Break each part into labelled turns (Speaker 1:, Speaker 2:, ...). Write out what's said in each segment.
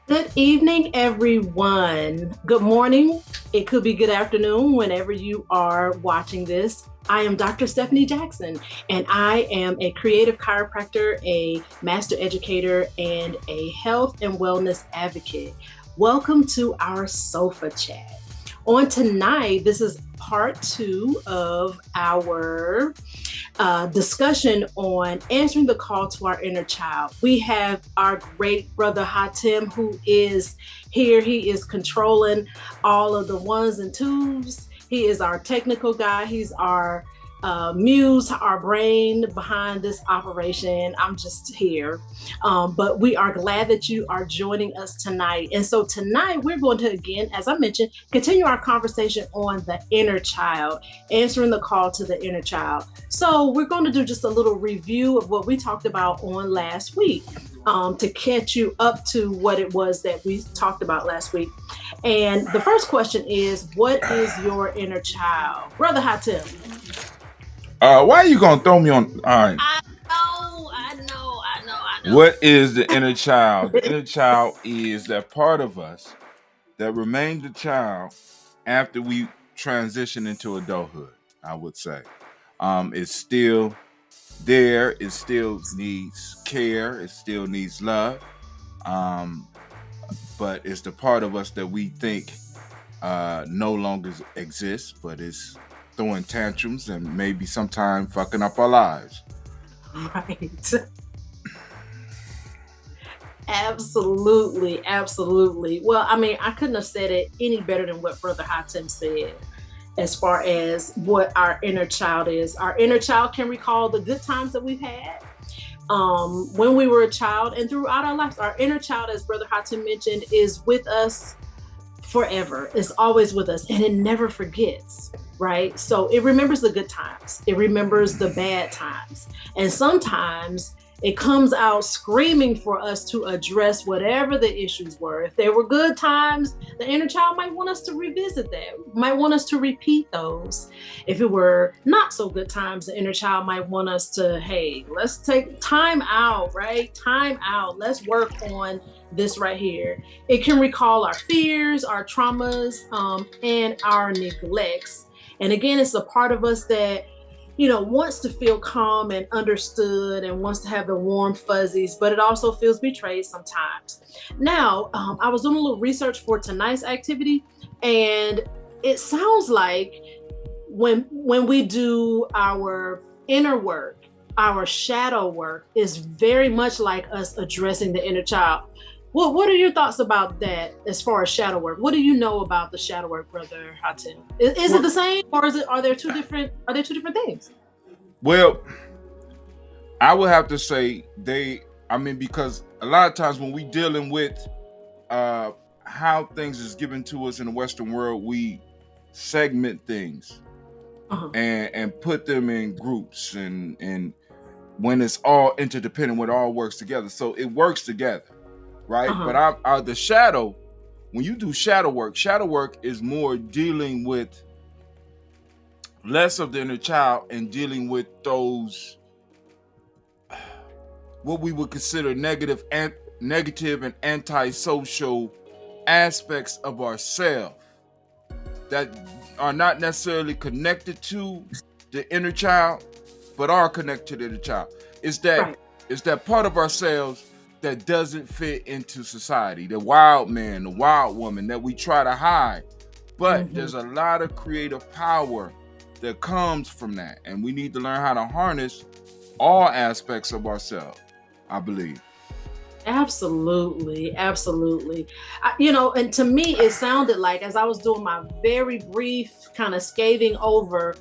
Speaker 1: Good evening, everyone. Good morning. It could be good afternoon whenever you are watching this. I am Dr. Stephanie Jackson, and I am a creative chiropractor, a master educator, and a health and wellness advocate. Welcome to our sofa chat. On tonight, this is part two of our discussion on answering the call to our inner child. We have our great brother Hatim, who is here. He is controlling all of the ones and twos. He is our technical guy. He's our muse, our brain behind this operation. I'm just here. But we are glad that you are joining us tonight. And so tonight we're going to, again, as I mentioned, continue our conversation on the inner child, answering the call to the inner child. So we're going to do just a little review of what we talked about on last week. To catch you up to what it was that we talked about last week. And the first question is, what is your inner child? Brother Hatim.
Speaker 2: Why are you gonna throw me on? All right.
Speaker 1: I know.
Speaker 2: What is the inner child? The inner child is that part of us that remained a child after we transition into adulthood. I would say, it's still there. It still needs care. It still needs love. Um, but it's the part of us that we think no longer exists, but it's throwing tantrums and maybe sometime fucking up our lives.
Speaker 1: Right. Absolutely. Well, I mean, I couldn't have said it any better than what Brother Hatem said as far as what our inner child is. Our inner child can recall the good times that we've had when we were a child and throughout our lives. Our inner child, as Brother Hatem mentioned, is with us forever. It's always with us and it never forgets. Right? So it remembers the good times, it remembers the bad times. And sometimes it comes out screaming for us to address whatever the issues were. If they were good times, the inner child might want us to revisit that, might want us to repeat those. If it were not so good times, the inner child might want us to, hey, let's take time out, right? Time out. Let's work on this right here. It can recall our fears, our traumas, and our neglects. And again, it's a part of us that, wants to feel calm and understood and wants to have the warm fuzzies, but it also feels betrayed sometimes. Now, I was doing a little research for tonight's activity, and it sounds like when we do our inner work, our shadow work is very much like us addressing the inner child. Well, what are your thoughts about that as far as shadow work? What do you know about the shadow work, Brother Hatim? Is it
Speaker 2: Well,
Speaker 1: the same, or are there two different things?
Speaker 2: well, I would have to say I mean, because a lot of times when we dealing with uh, how things is given to us in the Western world, we segment things
Speaker 1: Uh-huh.
Speaker 2: and put them in groups and when it's all interdependent, when it all works together, so it works together, right?
Speaker 1: Uh-huh.
Speaker 2: But the shadow, when you do shadow work is more dealing with less of the inner child and dealing with those what we would consider negative and antisocial aspects of ourselves that are not necessarily connected to the inner child, but are connected to the inner child. It's that
Speaker 1: Right.
Speaker 2: it's that part of ourselves that doesn't fit into society, the wild man, the wild woman that we try to hide. But
Speaker 1: Mm-hmm.
Speaker 2: there's a lot of creative power that comes from that, and we need to learn how to harness all aspects of ourselves, I believe.
Speaker 1: Absolutely. And to me, it sounded like, as I was doing my very brief kind of scathing over,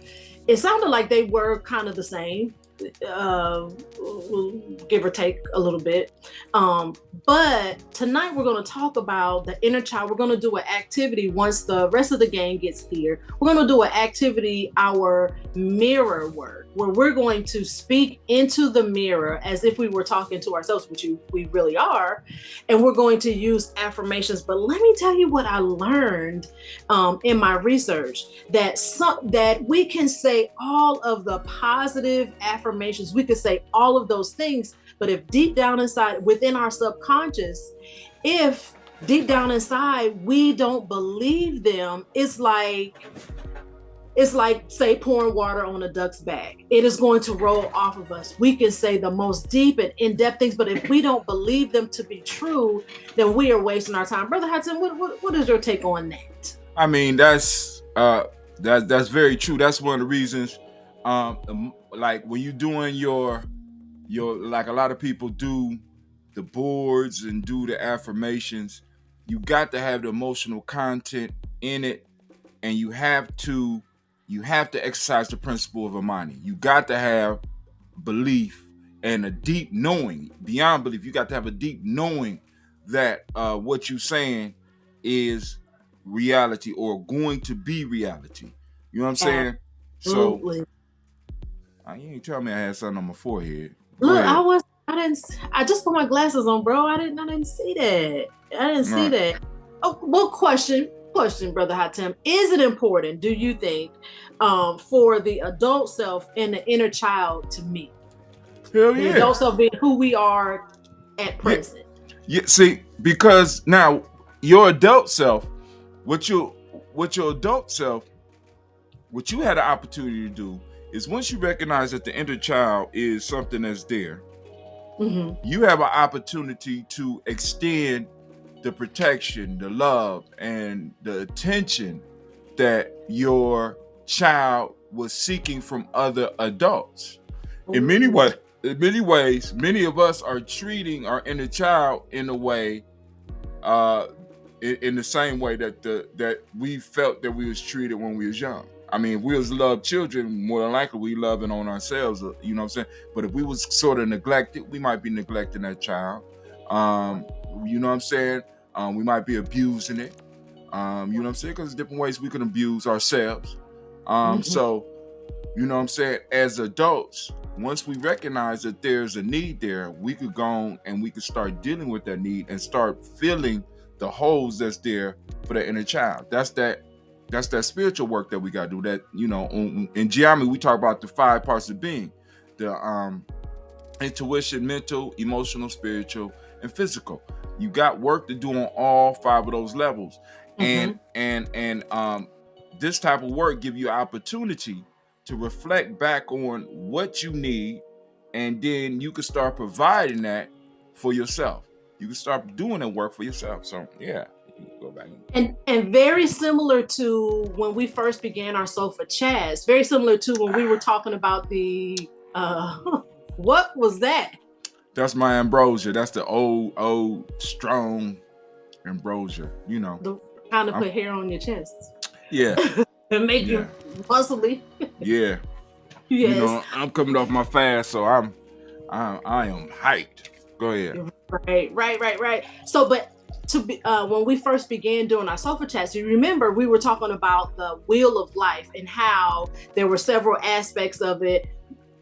Speaker 1: it sounded like they were kind of the same, uh, give or take a little bit. Um, but tonight we're going to talk about the inner child. We're going to do an activity once the rest of the game gets here. We're going to do an activity, our mirror work, where we're going to speak into the mirror as if we were talking to ourselves, which we really are. And we're going to use affirmations. But let me tell you what I learned in my research, that we can say all of the positive affirmations, we could say all of those things, but if deep down inside within our subconscious, if deep down inside, we don't believe them. It's like, say, pouring water on a duck's back. It is going to roll off of us. We can say the most deep and in-depth things, but if we don't believe them to be true, then we are wasting our time. Brother Hudson, what is your take on that?
Speaker 2: I mean, that's very true. That's one of the reasons. Like when you're doing your like a lot of people do the boards and do the affirmations, you got to have the emotional content in it, and you have to exercise the principle of Imani. You got to have belief and a deep knowing beyond belief. You got to have a deep knowing that what you're saying is reality or going to be reality. You know what I'm saying? So
Speaker 1: Absolutely.
Speaker 2: you ain't tell me I had something on my forehead. Go
Speaker 1: Look,
Speaker 2: ahead.
Speaker 1: I just put my glasses on, bro. I didn't see that. I didn't
Speaker 2: All
Speaker 1: see
Speaker 2: right.
Speaker 1: that. Oh, well, question, Brother Hatem. Is it important, do you think, for the adult self and the inner child to meet?
Speaker 2: Hell
Speaker 1: The
Speaker 2: yeah.
Speaker 1: adult self being who we are at
Speaker 2: Yeah.
Speaker 1: present.
Speaker 2: Yeah. See, because now your adult self, what you what your adult self, what you had an opportunity to do is once you recognize that the inner child is something that's there,
Speaker 1: Mm-hmm.
Speaker 2: you have an opportunity to extend the protection, the love, and the attention that your child was seeking from other adults. In many
Speaker 1: Ooh.
Speaker 2: ways, many of us are treating our inner child in a way, uh, in the same way that we felt that we was treated when we was young. I mean, if we was loved children, more than likely we loving on ourselves. You know what I'm saying? But if we was sort of neglected, we might be neglecting that child. Um, you know what I'm saying? We might be abusing it. You know what I'm saying? Because there's different ways we can abuse ourselves.
Speaker 1: Mm-hmm.
Speaker 2: So you know what I'm saying? As adults, once we recognize that there's a need there, we could go on and we could start dealing with that need and start filling the holes that's there for the inner child. That's that spiritual work that we got to do. That, in geometry we talk about the 5 parts of being: the intuition, mental, emotional, spiritual, and physical. You got work to do on all 5 of those levels.
Speaker 1: Mm-hmm.
Speaker 2: And this type of work give you opportunity to reflect back on what you need, and then you can start providing that for yourself. You can start doing the work for yourself. So yeah, you can go back.
Speaker 1: And very similar to when we first began our sofa chats, very similar to when we were talking about the what was that?
Speaker 2: That's my ambrosia. That's the old strong ambrosia.
Speaker 1: The kind of
Speaker 2: I'm
Speaker 1: put hair on your chest
Speaker 2: yeah,
Speaker 1: and make
Speaker 2: yeah,
Speaker 1: you muscly.
Speaker 2: yeah.
Speaker 1: Yes.
Speaker 2: I'm coming off my fast, so I am hyped. Go ahead.
Speaker 1: Right. So, but to be when we first began doing our sofa chats, you remember we were talking about the wheel of life and how there were several aspects of it,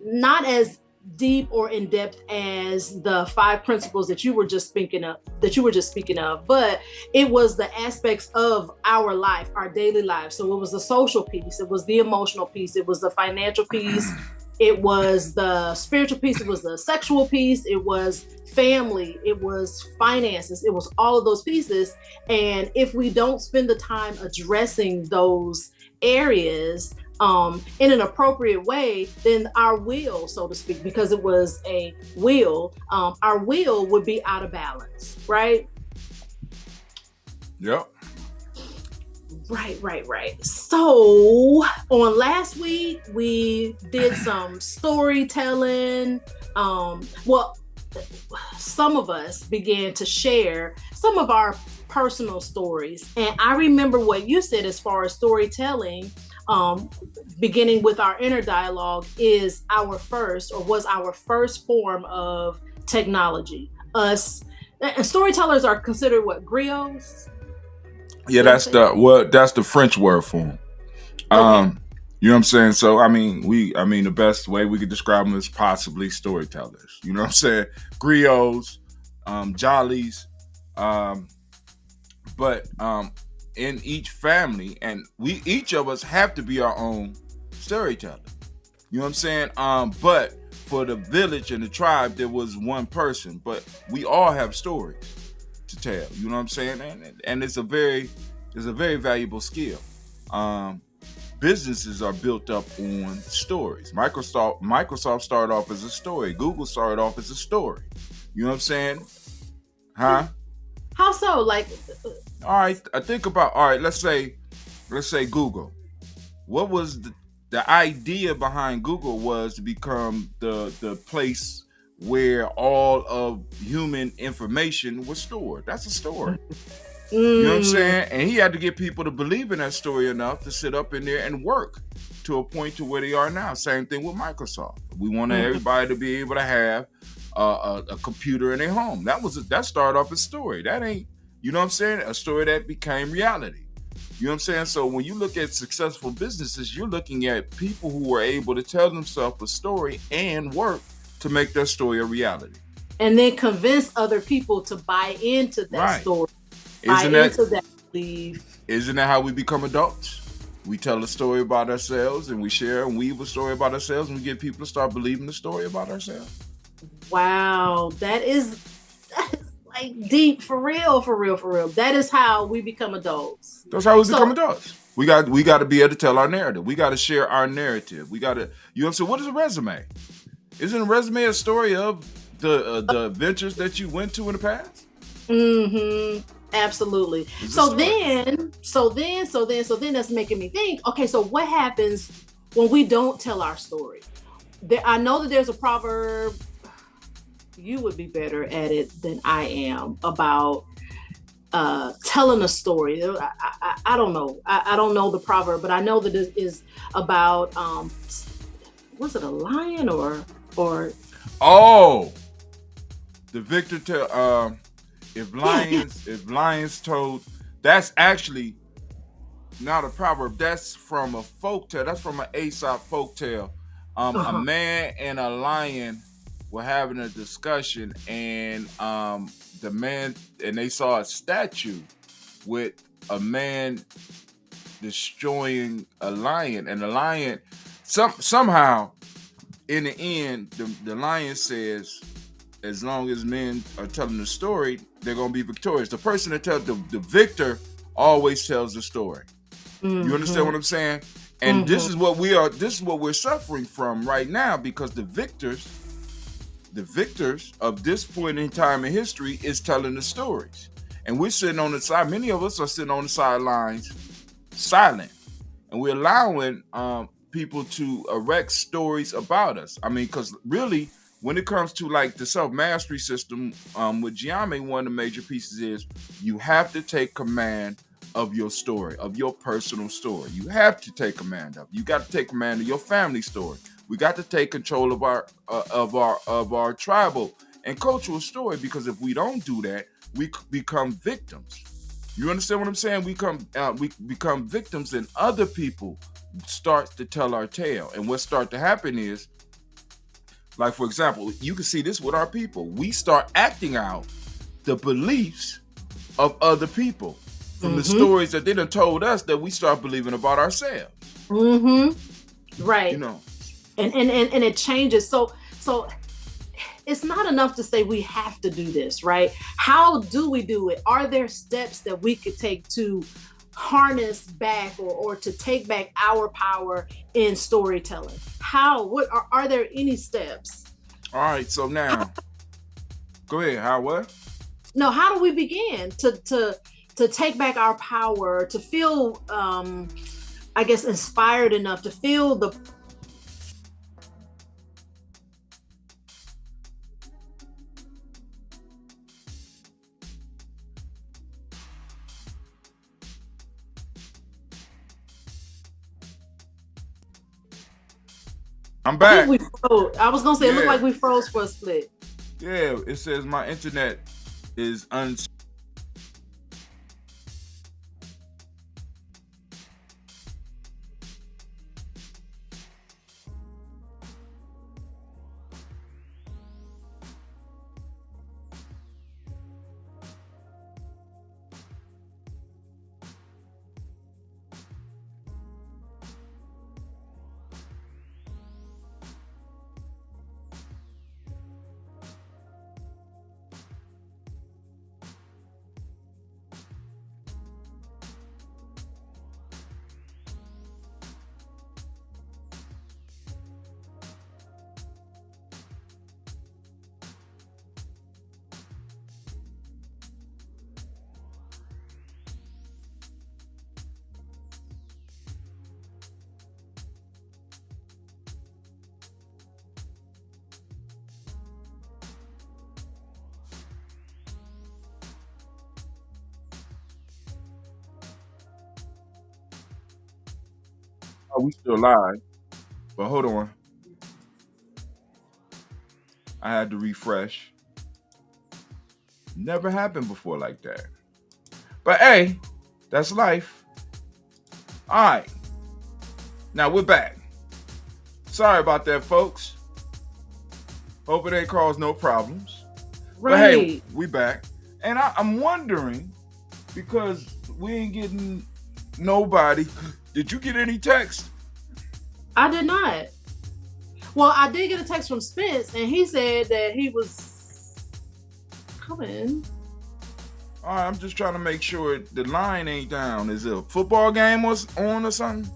Speaker 1: not as deep or in depth as the 5 principles that you were just speaking of, but it was the aspects of our life, our daily life. So it was the social piece, it was the emotional piece, it was the financial piece, it was the spiritual piece, it was the sexual piece, it was family, it was finances, it was all of those pieces. And if we don't spend the time addressing those areas in an appropriate way, then our will, so to speak, because it was a will, our will would be out of balance, right?
Speaker 2: Yep.
Speaker 1: Right. So on last week, we did some storytelling. Well, some of us began to share some of our personal stories. And I remember what you said as far as storytelling, beginning with our inner dialogue, is our first, or was our first form of technology. Us and storytellers are considered what, griots?
Speaker 2: Yeah,
Speaker 1: Did I say that?
Speaker 2: that's the French word for them.
Speaker 1: Okay.
Speaker 2: You know what I'm saying? So I mean the best way we could describe them is possibly storytellers. You know what I'm saying? Griots, jollies, um, but in each family, and we each of us have to be our own storyteller. You know what I'm saying? But for the village and the tribe, there was one person, but we all have stories. to tell. You know what I'm saying? And it's a very valuable skill. Businesses are built up on stories. Microsoft started off as a story. Google started off as a story. You know what I'm saying? Huh?
Speaker 1: How so? Like,
Speaker 2: all right, I think about, all right, let's say Google. What was the idea behind Google was to become the place where all of human information was stored. That's a story. You know what I'm saying? And he had to get people to believe in that story enough to sit up in there and work to a point to where they are now. Same thing with Microsoft. We wanted everybody to be able to have a computer in their home. That started off as a story. That ain't, you know what I'm saying? A story that became reality. You know what I'm saying? So when you look at successful businesses, you're looking at people who were able to tell themselves a story and work to make their story a reality.
Speaker 1: And then convince other people to buy into that story.
Speaker 2: Isn't that belief. Isn't that how we become adults? We tell a story about ourselves and we share and weave a story about ourselves and we get people to start believing the story about ourselves.
Speaker 1: Wow, that is like deep, for real. That is how we become adults.
Speaker 2: That's how we become adults. We got to be able to tell our narrative. We got to share our narrative. We got to, you know what I'm saying? What is a resume? Isn't a resume a story of the adventures that you went to in the past?
Speaker 1: Absolutely. So then that's making me think, okay, so what happens when we don't tell our story? I know that there's a proverb, you would be better at it than I am, about telling a story. I don't know. I don't know the proverb, but I know that it is about, was it a lion or?
Speaker 2: Oh, the victor tell. If lions told, that's actually not a proverb. That's from a folktale. That's from an Aesop folktale. A man and a lion were having a discussion, and the man, and they saw a statue with a man destroying a lion, and the lion somehow in the end the lion says, as long as men are telling the story, they're going to be victorious. The person that tells the victor always tells the story. You understand what I'm saying? And this is what we're suffering from right now, because the victors of this point in time in history is telling the stories. And we're sitting on the side, many of us are sitting on the sidelines silent. And we're allowing people to erect stories about us. I mean, because really, when it comes to like the self-mastery system with Giame, one of the major pieces is you have to take command of your story, of your personal story. You have to take command of. You got to take command of your family story. We got to take control of our tribal and cultural story, because if we don't do that, we become victims. You understand what I'm saying? We become victims, and other people start to tell our tale. And what starts to happen is, like, for example, you can see this with our people. We start acting out the beliefs of other people from the stories that they done told us, that we start believing about ourselves.
Speaker 1: Right.
Speaker 2: You know.
Speaker 1: And it changes. So it's not enough to say we have to do this, right? How do we do it? Are there steps that we could take to harness back or to take back our power in storytelling? What are there any steps?
Speaker 2: All right, so now go ahead.
Speaker 1: How do we begin to take back our power, to feel I guess inspired enough to feel the
Speaker 2: I'm back.
Speaker 1: I think we froze. I was gonna say, it looked like we froze for a split.
Speaker 2: Yeah, it says my internet is Oh, we still live, but hold on. I had to refresh. Never happened before like that. But hey, that's life. All right. Now we're back. Sorry about that, folks. Hope it ain't caused no problems.
Speaker 1: Right.
Speaker 2: But hey, we back. And I'm wondering, because we ain't getting nobody. Did you get any text?
Speaker 1: I did not. Well, I did get a text from Spence, and he said that he was coming.
Speaker 2: All right, I'm just trying to make sure the line ain't down. Is it a football game on or something?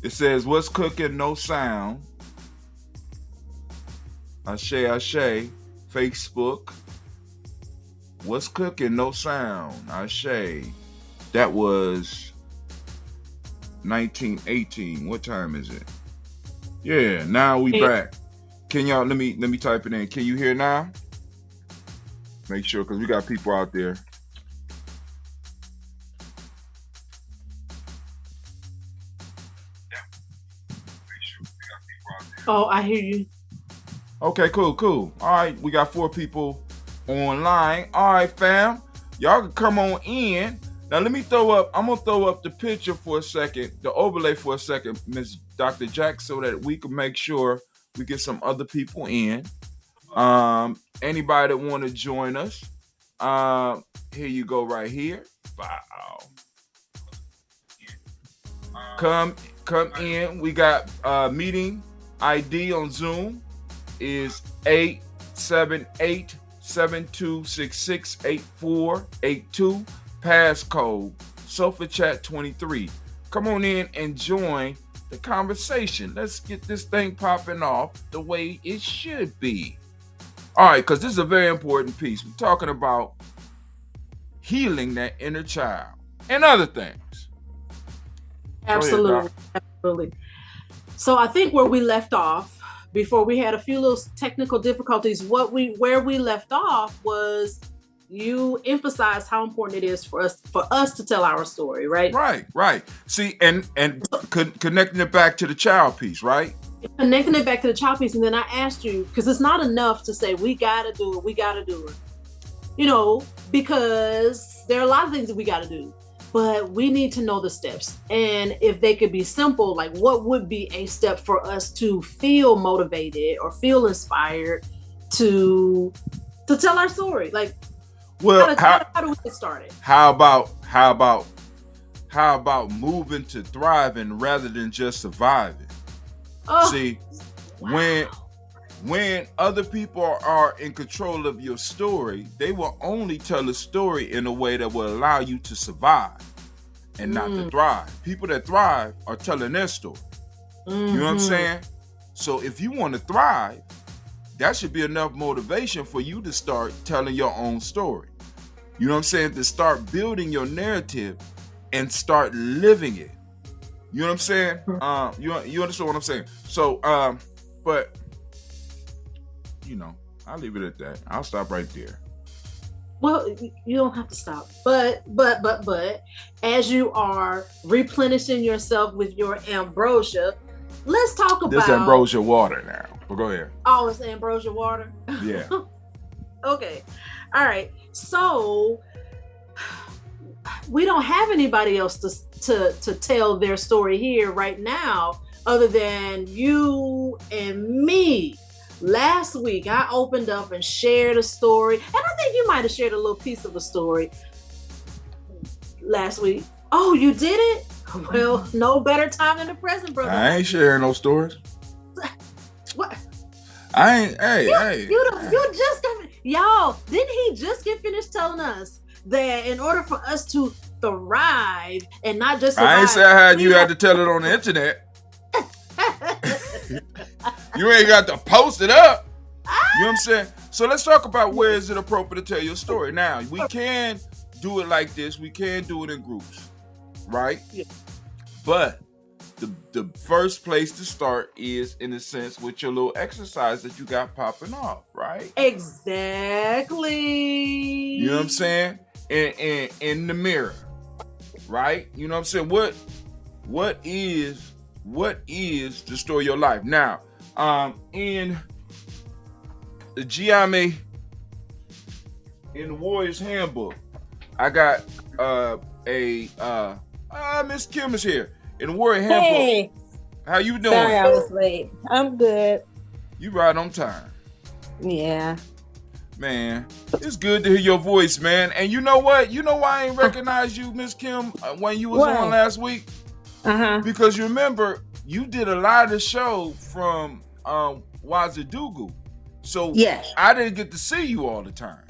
Speaker 2: It says, what's cooking? No sound. Ashe. Facebook. What's cooking? No sound. Ashe. That was 1918. What time is it? Yeah, now we back. Can y'all let me type it in. Can you hear now? Make sure, because we got people out there.
Speaker 1: Oh, I hear you.
Speaker 2: Okay, cool. All right, we got 4 people online. All right, fam. Y'all can come on in. Now let me I'm gonna throw up the picture for a second, the overlay for a second, Miss Dr. Jack, so that we can make sure we get some other people in. Anybody that want to join us, here you go right here. Wow. Come in. We got meeting ID on Zoom is 878-7266-8482. Passcode SofaChat23. Come on in and join the conversation. Let's get this thing popping off the way it should be. All right, because this is a very important piece. We're talking about healing that inner child and other things.
Speaker 1: Absolutely. Absolutely. So I think where we left off, before we had a few little technical difficulties, where we left off was you emphasized how important it is for us to tell our story, right?
Speaker 2: Right. See, and connecting it back to the child piece, right?
Speaker 1: Connecting it back to the child piece, and then I asked you, because it's not enough to say we gotta do it. Because there are a lot of things that we gotta do, but we need to know the steps. And if they could be simple, like what would be a step for us to feel motivated or feel inspired to tell our story? Like,
Speaker 2: well,
Speaker 1: how do we get started?
Speaker 2: How about moving to thriving rather than just surviving? See, wow. when other people are in control of your story, they will only tell a story in a way that will allow you to survive and not to thrive. People that thrive are telling their story. You know what I'm saying? So if you want to thrive, that should be enough motivation for you to start telling your own story. You know what I'm saying? To start building your narrative and start living it. You know what I'm saying? You understand what I'm saying? So, but I'll leave it at that. I'll stop right there.
Speaker 1: Well, you don't have to stop. But as you are replenishing yourself with your ambrosia, let's talk about
Speaker 2: this ambrosia water now. But go ahead.
Speaker 1: Oh, it's ambrosia water?
Speaker 2: Yeah.
Speaker 1: Okay. All right. So we don't have anybody else to tell their story here right now other than you and me. Last week, I opened up and shared a story, and I think you might have shared a little piece of the story last week. Oh, you did it? Well, no better time than the present, brother.
Speaker 2: I ain't sharing no stories.
Speaker 1: What?
Speaker 2: I ain't. Hey.
Speaker 1: You just y'all. Didn't he just get finished telling us that in order for us to thrive and not just survive,
Speaker 2: I ain't said how you had to tell it on the internet. You ain't got to post it up. You know what I'm saying? So let's talk about where is it appropriate to tell your story. Now, we can do it like this. We can do it in groups, right?
Speaker 1: Yeah.
Speaker 2: But the first place to start is, in a sense, with your little exercise that you got popping off, right?
Speaker 1: Exactly.
Speaker 2: You know what I'm saying? In the mirror, right? You know what I'm saying? What is the story of your life? Now, in the GMA, in the Warriors Handbook, I got Miss Kim is here. In the Warrior Handbook.
Speaker 3: Hey,
Speaker 2: how you doing?
Speaker 3: Sorry I was late. I'm good.
Speaker 2: You right on time.
Speaker 3: Yeah.
Speaker 2: Man, it's good to hear your voice, man. And you know what? You know why I ain't recognize you, Miss Kim, when you was on last week? Because you remember, you did a lot of the show from Wazadugu. So
Speaker 3: yes.
Speaker 2: I didn't get to see you all the time.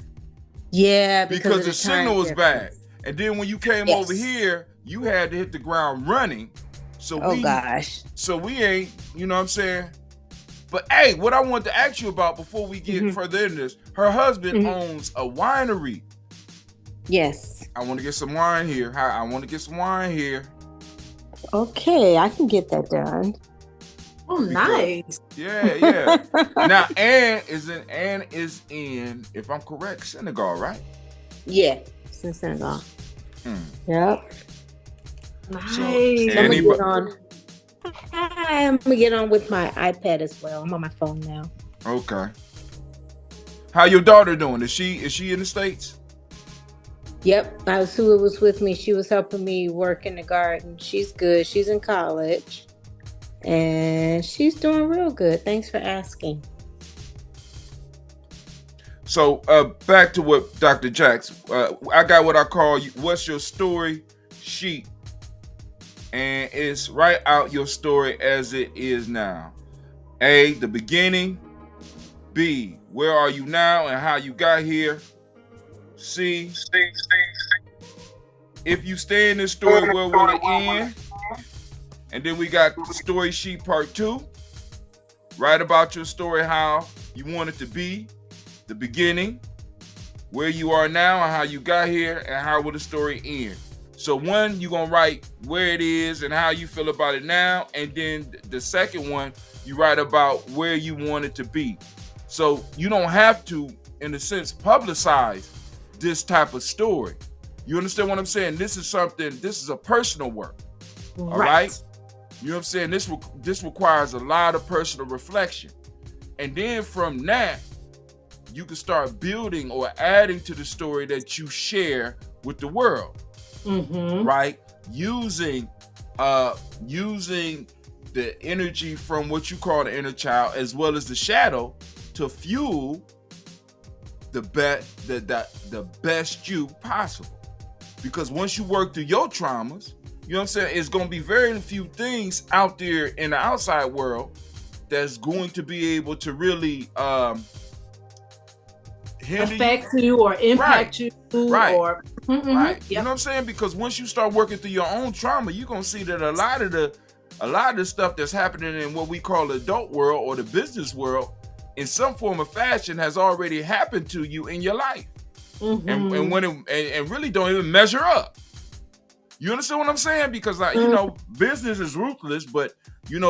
Speaker 3: Yeah,
Speaker 2: because the signal was bad. And then when you came over here, you had to hit the ground running. So we ain't, you know what I'm saying? But hey, what I wanted to ask you about before we get further in this, her husband owns a winery.
Speaker 3: Yes.
Speaker 2: I want to get some wine here. I want to get some wine here.
Speaker 3: Okay, I can get that done.
Speaker 1: Oh, nice.
Speaker 2: Yeah. Now, Ann is in, if I'm correct, Senegal, right?
Speaker 3: Yeah, it's in Senegal. Yep.
Speaker 1: Nice.
Speaker 3: So, I'm gonna get on with my iPad as well. I'm on my phone now.
Speaker 2: Okay. How your daughter doing? Is she in the States?
Speaker 3: Yep. Sue was with me. She was helping me work in the garden. She's good. She's in college. And she's doing real good. Thanks for asking.
Speaker 2: So back to what Dr. Jacks, I got what I call what's your story sheet. And it's write out your story as it is now. A, the beginning. B, where are you now and how you got here. C, if you stay in this story, where will it end? And then we got the story sheet part 2. Write about your story, how you want it to be, the beginning, where you are now and how you got here, and how will the story end. So 1, you're going to write where it is and how you feel about it now. And then the second one, you write about where you want it to be. So you don't have to, in a sense, publicize this type of story. You understand what I'm saying? This is a personal work. All right? You know what I'm saying? This requires a lot of personal reflection. And then from that, you can start building or adding to the story that you share with the world. Right? Using the energy from what you call the inner child as well as the shadow to fuel the best you possible. Because once you work through your traumas, you know what I'm saying, it's going to be very few things out there in the outside world that's going to be able to really
Speaker 1: affect you or impact you.
Speaker 2: Right.
Speaker 1: Or
Speaker 2: right. Yep. You know what I'm saying? Because once you start working through your own trauma, you're going to see that a lot of the stuff that's happening in what we call the adult world or the business world in some form or fashion has already happened to you in your life. And when and really don't even measure up. You understand what I'm saying? Because business is ruthless, but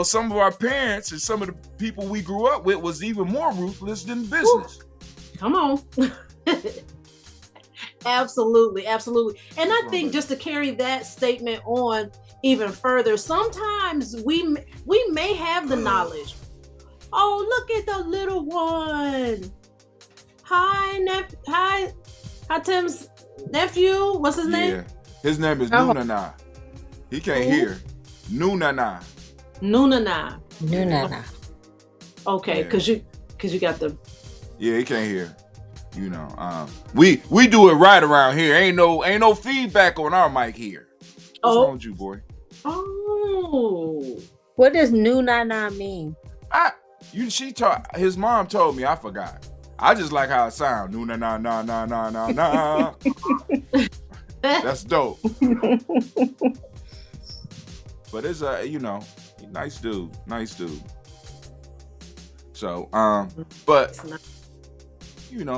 Speaker 2: some of our parents and some of the people we grew up with was even more ruthless than business.
Speaker 1: Come on. Absolutely. And I think just to carry that statement on even further, sometimes we may have the knowledge. Oh, look at the little one. Hi, Tim's nephew. What's his name?
Speaker 2: His name is Nunana. He can't hear. Nunana.
Speaker 1: Okay, because you got the.
Speaker 2: Yeah, he can't hear. We do it right around here. Ain't no feedback on our mic here. What's wrong with you, boy?
Speaker 1: Oh.
Speaker 3: What does Nunana mean?
Speaker 2: His mom told me. I forgot. I just like how it sounds. Nunana. That's dope. But it's nice dude. So but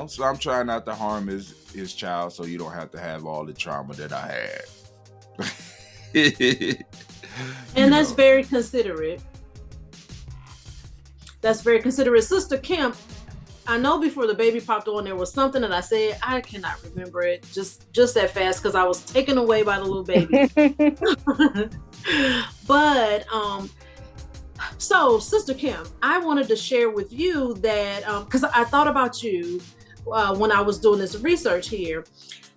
Speaker 2: so I'm trying not to harm his child so you don't have to have all the trauma that I had.
Speaker 1: And that's very considerate. That's very considerate. Sister Kim, I know before the baby popped on, there was something that I said. I cannot remember it just that fast because I was taken away by the little baby. But so Sister Kim, I wanted to share with you that because I thought about you when I was doing this research here.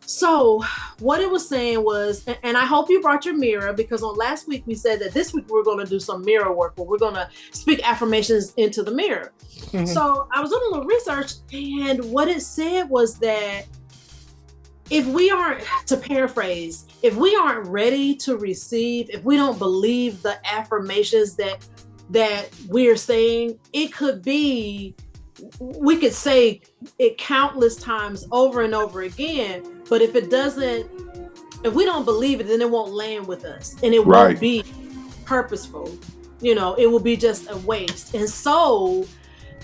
Speaker 1: So what it was saying was, and I hope you brought your mirror, because on last week we said that this week we're going to do some mirror work where we're going to speak affirmations into the mirror. Mm-hmm. So I was doing a little research, and what it said was that if we aren't, to paraphrase, if we aren't ready to receive, if we don't believe the affirmations that we're saying, it could be, we could say it countless times over and over again, but if we don't believe it, then it won't land with us, and it won't be purposeful. It will be just a waste. And so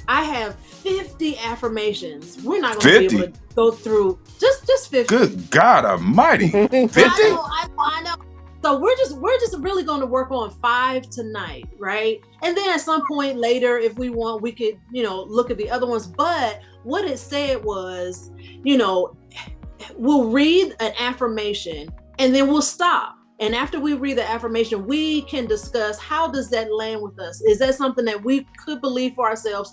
Speaker 1: I have 50 affirmations. We're not going to be able to go through just 50.
Speaker 2: Good God Almighty. 50?
Speaker 1: I know. So we're just really going to work on 5 tonight, right? And then at some point later, if we want, we could, look at the other ones. But what it said was, we'll read an affirmation and then we'll stop. And after we read the affirmation, we can discuss, how does that land with us? Is that something that we could believe for ourselves?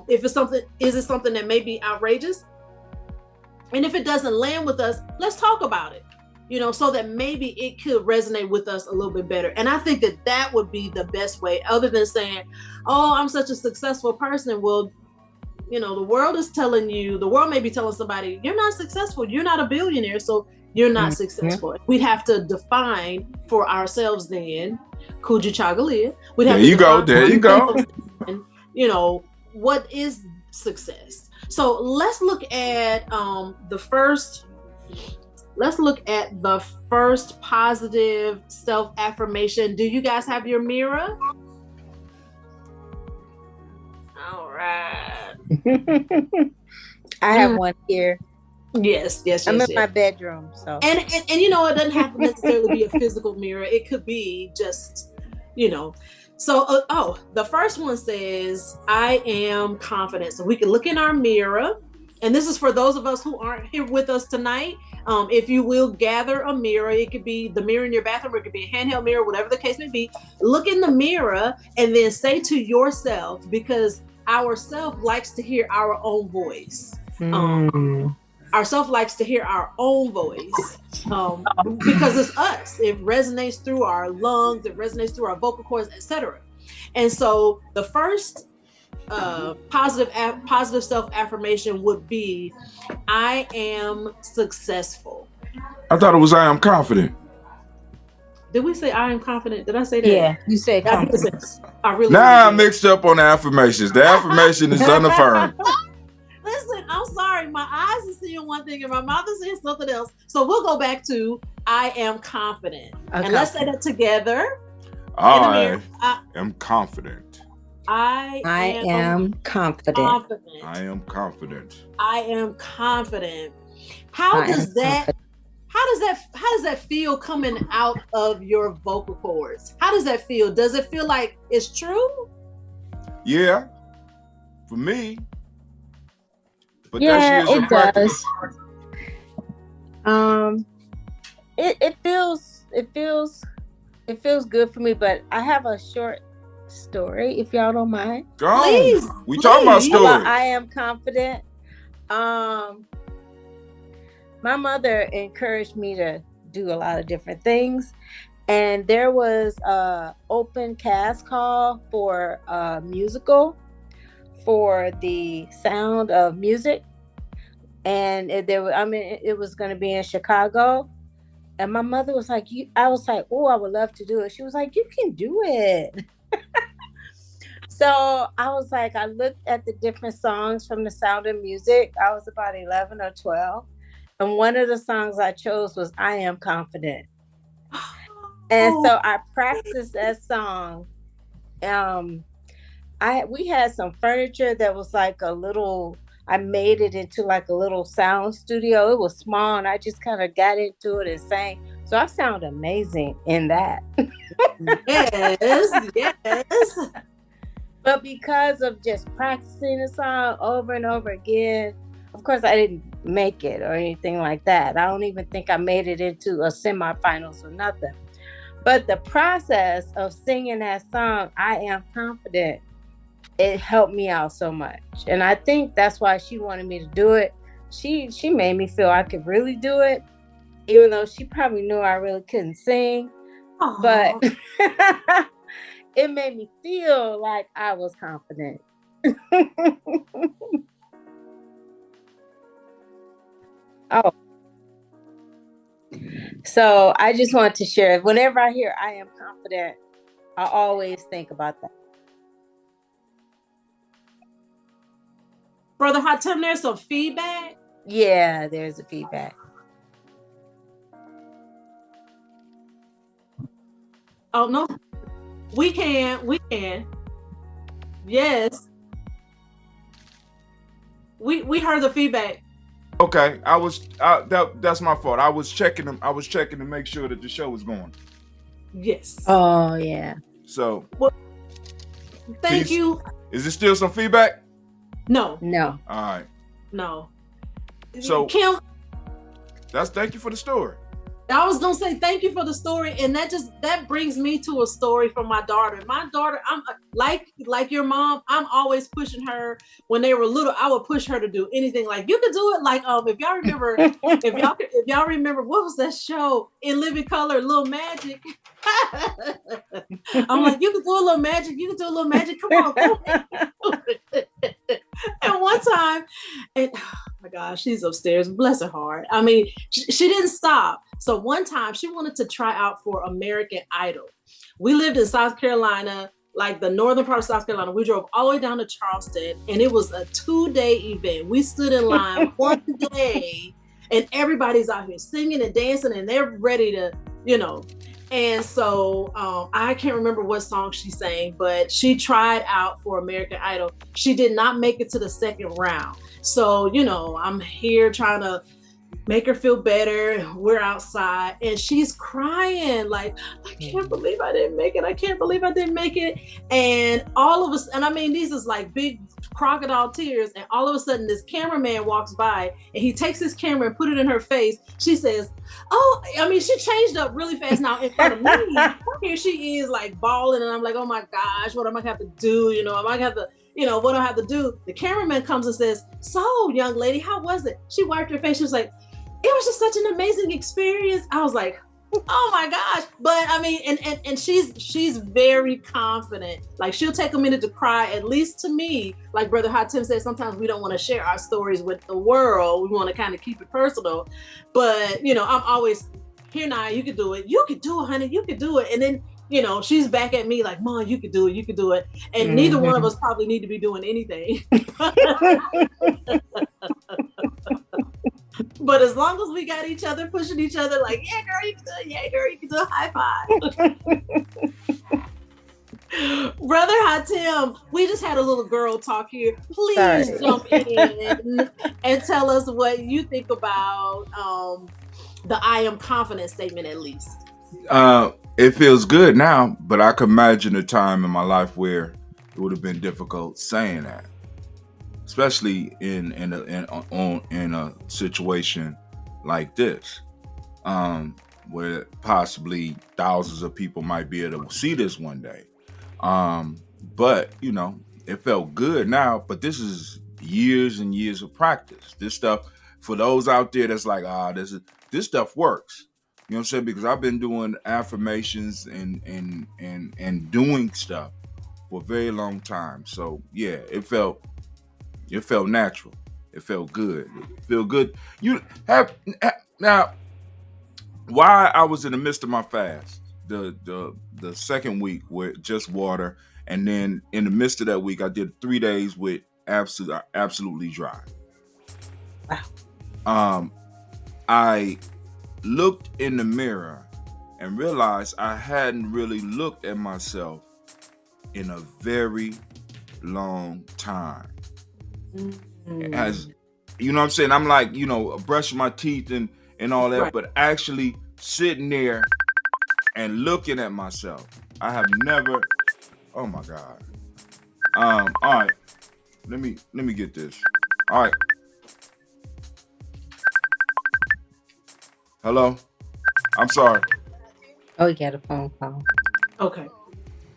Speaker 1: Is it something that may be outrageous? And if it doesn't land with us, let's talk about it. So that maybe it could resonate with us a little bit better. And I think that would be the best way, other than saying, oh, I'm such a successful person. Well, the world may be telling somebody, you're not successful. You're not a billionaire. So you're not successful. We'd have to define for ourselves then, Kuju Chagalia. There you go. What is success? So let's look at the first positive self-affirmation. Do you guys have your mirror? All right.
Speaker 3: I have one here.
Speaker 1: Yes.
Speaker 3: I'm in my bedroom, so.
Speaker 1: And it doesn't have to necessarily be a physical mirror. It could be just, So, the first one says, I am confident. So we can look in our mirror. And this is for those of us who aren't here with us tonight. If you will gather a mirror, it could be the mirror in your bathroom, or it could be a handheld mirror, whatever the case may be. Look in the mirror and then say to yourself, because our self likes to hear our own voice. Our self likes to hear our own voice because it's us. It resonates through our lungs, it resonates through our vocal cords, etc. And so the first positive self-affirmation would be, I am successful.
Speaker 2: I thought it was, I am confident.
Speaker 1: Did we say I am confident? Did I say that?
Speaker 3: Yeah, you said confident.
Speaker 2: I mixed up on the affirmations. The affirmation is unaffirmed.
Speaker 1: Listen, I'm sorry. My eyes are seeing one thing and my mouth is saying something else. So we'll go back to I am confident. Okay. And let's say that together.
Speaker 2: I am confident.
Speaker 1: I
Speaker 3: am confident.
Speaker 2: I am confident.
Speaker 1: I am confident. How does that feel coming out of your vocal cords? How does that feel? Does it feel like it's true?
Speaker 2: Yeah, for me. But
Speaker 3: yeah, it does. It feels good for me, but I have a short story, if y'all don't mind.
Speaker 2: Please. We talk about stories.
Speaker 3: I am confident. My mother encouraged me to do a lot of different things, and there was a open cast call for a musical for the Sound of Music, and it was going to be in Chicago. And my mother was like, I was like, oh, I would love to do it. She was like, you can do it. So I was like, I looked at the different songs from the Sound of Music. I was about 11 or 12. And one of the songs I chose was I Am Confident. And so I practiced that song. We had some furniture that was like I made it into like a little sound studio. It was small, and I just kind of got into it and sang So I sound amazing in that.
Speaker 1: Yes, yes.
Speaker 3: But because of just practicing the song over and over again, of course, I didn't make it or anything like that. I don't even think I made it into a semifinals or nothing. But the process of singing that song, I Am Confident, it helped me out so much. And I think that's why she wanted me to do it. She made me feel I could really do it, even though she probably knew I really couldn't sing. But it made me feel like I was confident. Oh, so I just want to share. Whenever I hear I am confident, I always think about that.
Speaker 1: Brother Hot Tim, there's some feedback.
Speaker 3: Yeah, there's a feedback.
Speaker 1: Oh no, we can. Yes, we heard the feedback.
Speaker 2: Okay, that's my fault. I was checking them. I was checking to make sure that the show was going.
Speaker 1: Yes.
Speaker 3: Oh yeah.
Speaker 2: So,
Speaker 1: thank you.
Speaker 2: Is it still some feedback?
Speaker 1: No.
Speaker 3: No.
Speaker 2: All right.
Speaker 1: No.
Speaker 2: So
Speaker 1: Kim,
Speaker 2: thank you for the story.
Speaker 1: I was gonna say thank you for the story, and that brings me to a story from my daughter. My daughter, I'm like your mom. I'm always pushing her. When they were little, I would push her to do anything. Like you could do it. Like if y'all remember, if y'all remember, what was that show in Living Color, Little Magic? I'm like, you could do a little magic. You could do a little magic. Come on. And one time, and oh my gosh, she's upstairs. Bless her heart. I mean, she didn't stop. So one time she wanted to try out for American Idol. We lived in South Carolina, like the northern part of South Carolina. We drove all the way down to Charleston, and it was a 2-day event. We stood in line one day, and everybody's out here singing and dancing, and they're ready to, And so I can't remember what song she sang, but she tried out for American Idol. She did not make it to the second round. So, I'm here trying to make her feel better. We're outside and she's crying like, I can't believe I didn't make it. I can't believe I didn't make it. And all of us, and I mean, these is like big crocodile tears. And all of a sudden this cameraman walks by and he takes his camera and put it in her face. She says, oh, I mean, she changed up really fast now in front of me. Here she is like bawling. And I'm like, oh my gosh, what am I going to have to do? Am I going to have to, what do I have to do? The cameraman comes and says, so young lady, how was it? She wiped her face. She was like, it was just such an amazing experience. I was like, oh my gosh. But I mean, and she's very confident. Like she'll take a minute to cry, at least to me. Like Brother Hot Tim said, sometimes we don't want to share our stories with the world. We want to kind of keep it personal. But, I'm always, here now, you could do it. You could do it, honey. You could do it. And then, she's back at me like, Mom, you could do it. You could do it. And neither one of us probably need to be doing anything. But as long as we got each other pushing each other like, yeah, girl, you can do it. Yeah, girl, you can do a high five. Brother Hot Tim, we just had a little girl talk here. Please jump in and tell us what you think about the I am confident statement, at least.
Speaker 2: It feels good now, but I can imagine a time in my life where it would have been difficult saying that. Especially in a situation like this, where possibly thousands of people might be able to see this one day. But it felt good now. But this is years and years of practice. This stuff, for those out there that's like, this stuff works. You know what I'm saying? Because I've been doing affirmations and doing stuff for a very long time. So yeah, it felt natural. It felt good. It felt good. You have now. While I was in the midst of my fast, the second week with just water, and then in the midst of that week, I did 3 days with absolutely dry.
Speaker 3: Wow.
Speaker 2: I looked in the mirror and realized I hadn't really looked at myself in a very long time. As you know what I'm saying, I'm like, brushing my teeth and all that, right. But actually sitting there and looking at myself. I have never. Oh my God. All right. Let me get this. All right. Hello. I'm sorry.
Speaker 3: Oh, you got a phone call.
Speaker 1: Okay.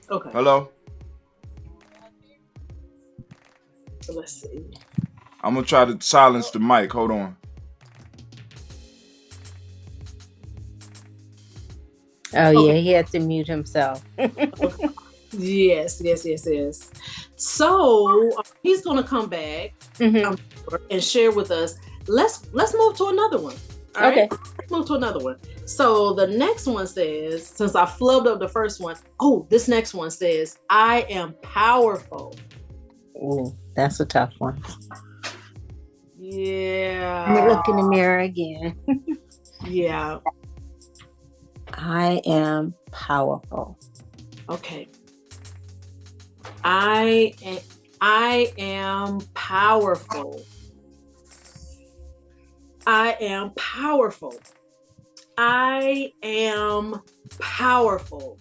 Speaker 2: Hello.
Speaker 1: So let's see.
Speaker 2: I'm gonna try to silence the mic. Hold on.
Speaker 3: Oh yeah, he had to mute himself.
Speaker 1: Yes. So he's gonna come back and share with us. Let's move to another one. All right?
Speaker 3: Okay.
Speaker 1: Let's move to another one. So the next one says, since I flubbed up the first one, this next one says, I am powerful.
Speaker 3: Oh, that's a tough one.
Speaker 1: Yeah.
Speaker 3: Let me look in the mirror again.
Speaker 1: Yeah.
Speaker 3: I am powerful.
Speaker 1: Okay. I am powerful. I am powerful. I am powerful.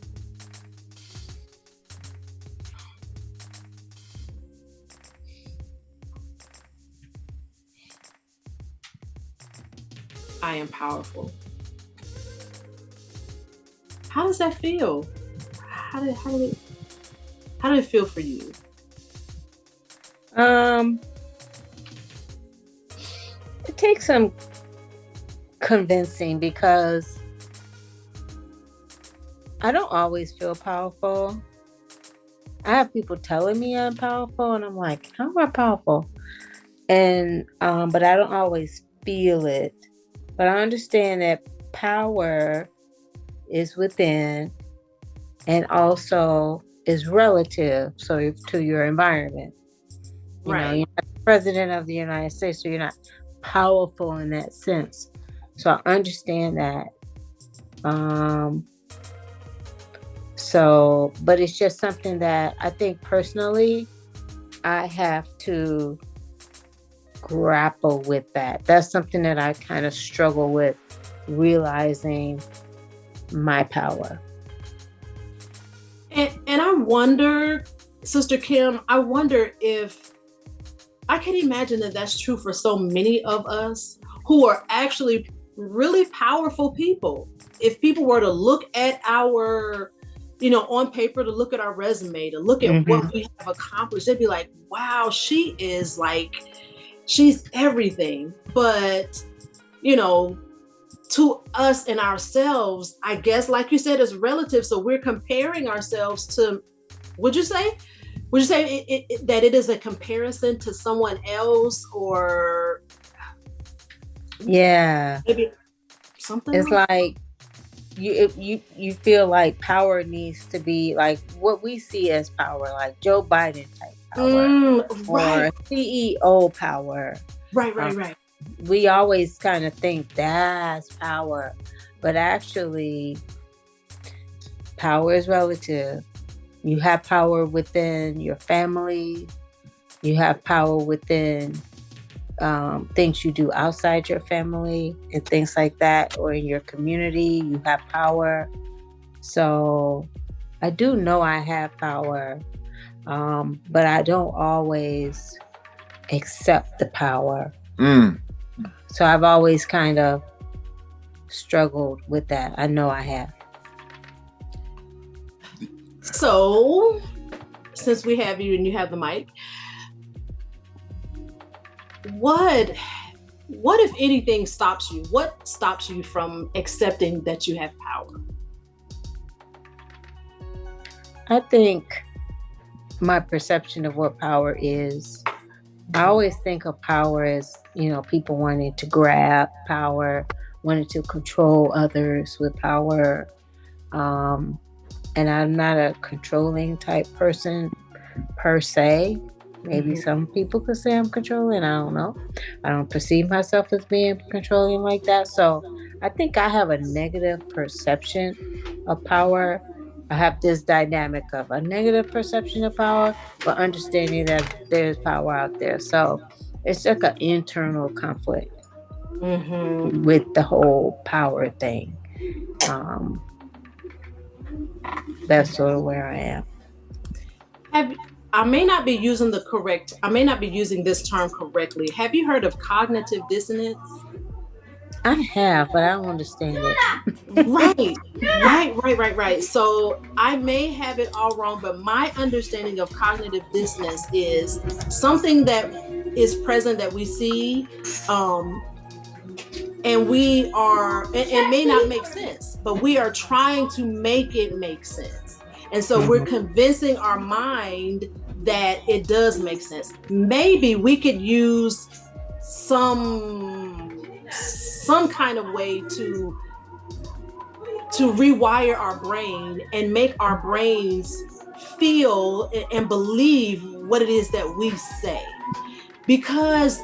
Speaker 1: I am powerful. How does that feel? How did it feel for you?
Speaker 3: It takes some convincing because I don't always feel powerful. I have people telling me I'm powerful, and I'm like, how am I powerful? And but I don't always feel it. But I understand that power is within and also is relative, so to your environment. You know, you're not the president of the United States, so you're not powerful in that sense. So I understand that. So, but it's just something that I think personally I have to grapple with that. That's something that I kind of struggle with, realizing my power.
Speaker 1: And I wonder, Sister Kim, I wonder if I can imagine that that's true for so many of us who are actually really powerful people. If people were to look at our, on paper, to look at our resume, to look at what we have accomplished, they'd be like, wow, she's everything. But, to us and ourselves, I guess, like you said, is relative. So we're comparing ourselves to, would you say that it is a comparison to someone else, or
Speaker 3: maybe
Speaker 1: something?
Speaker 3: It's like you feel like power needs to be like what we see as power, like Joe Biden type power, or CEO power.
Speaker 1: Right.
Speaker 3: We always kind of think that's power, but actually power is relative. You have power within your family. You have power within things you do outside your family and things like that, or in your community. You have power. So I do know I have power, but I don't always accept the power. So I've always kind of struggled with that. I know I have.
Speaker 1: So, since we have you and you have the mic, what if anything stops you? What stops you from accepting that you have power?
Speaker 3: I think my perception of what power is, I always think of power as, people wanting to grab power, wanting to control others with power. And I'm not a controlling type person per se. Maybe some people could say I'm controlling. I don't know. I don't perceive myself as being controlling like that. So I think I have a negative perception of power. I have this dynamic of a negative perception of power, but understanding that there's power out there. So it's like an internal conflict with the whole power thing. That's sort of where I am.
Speaker 1: I may not be using this term correctly. Have you heard of cognitive dissonance?
Speaker 3: I have, but I don't understand it.
Speaker 1: Right. So I may have it all wrong, but my understanding of cognitive dissonance is something that is present that we see, and we are, it may not make sense, but we are trying to make it make sense. And so we're convincing our mind that it does make sense. Maybe we could use some kind of way to rewire our brain and make our brains feel and believe what it is that we say. Because,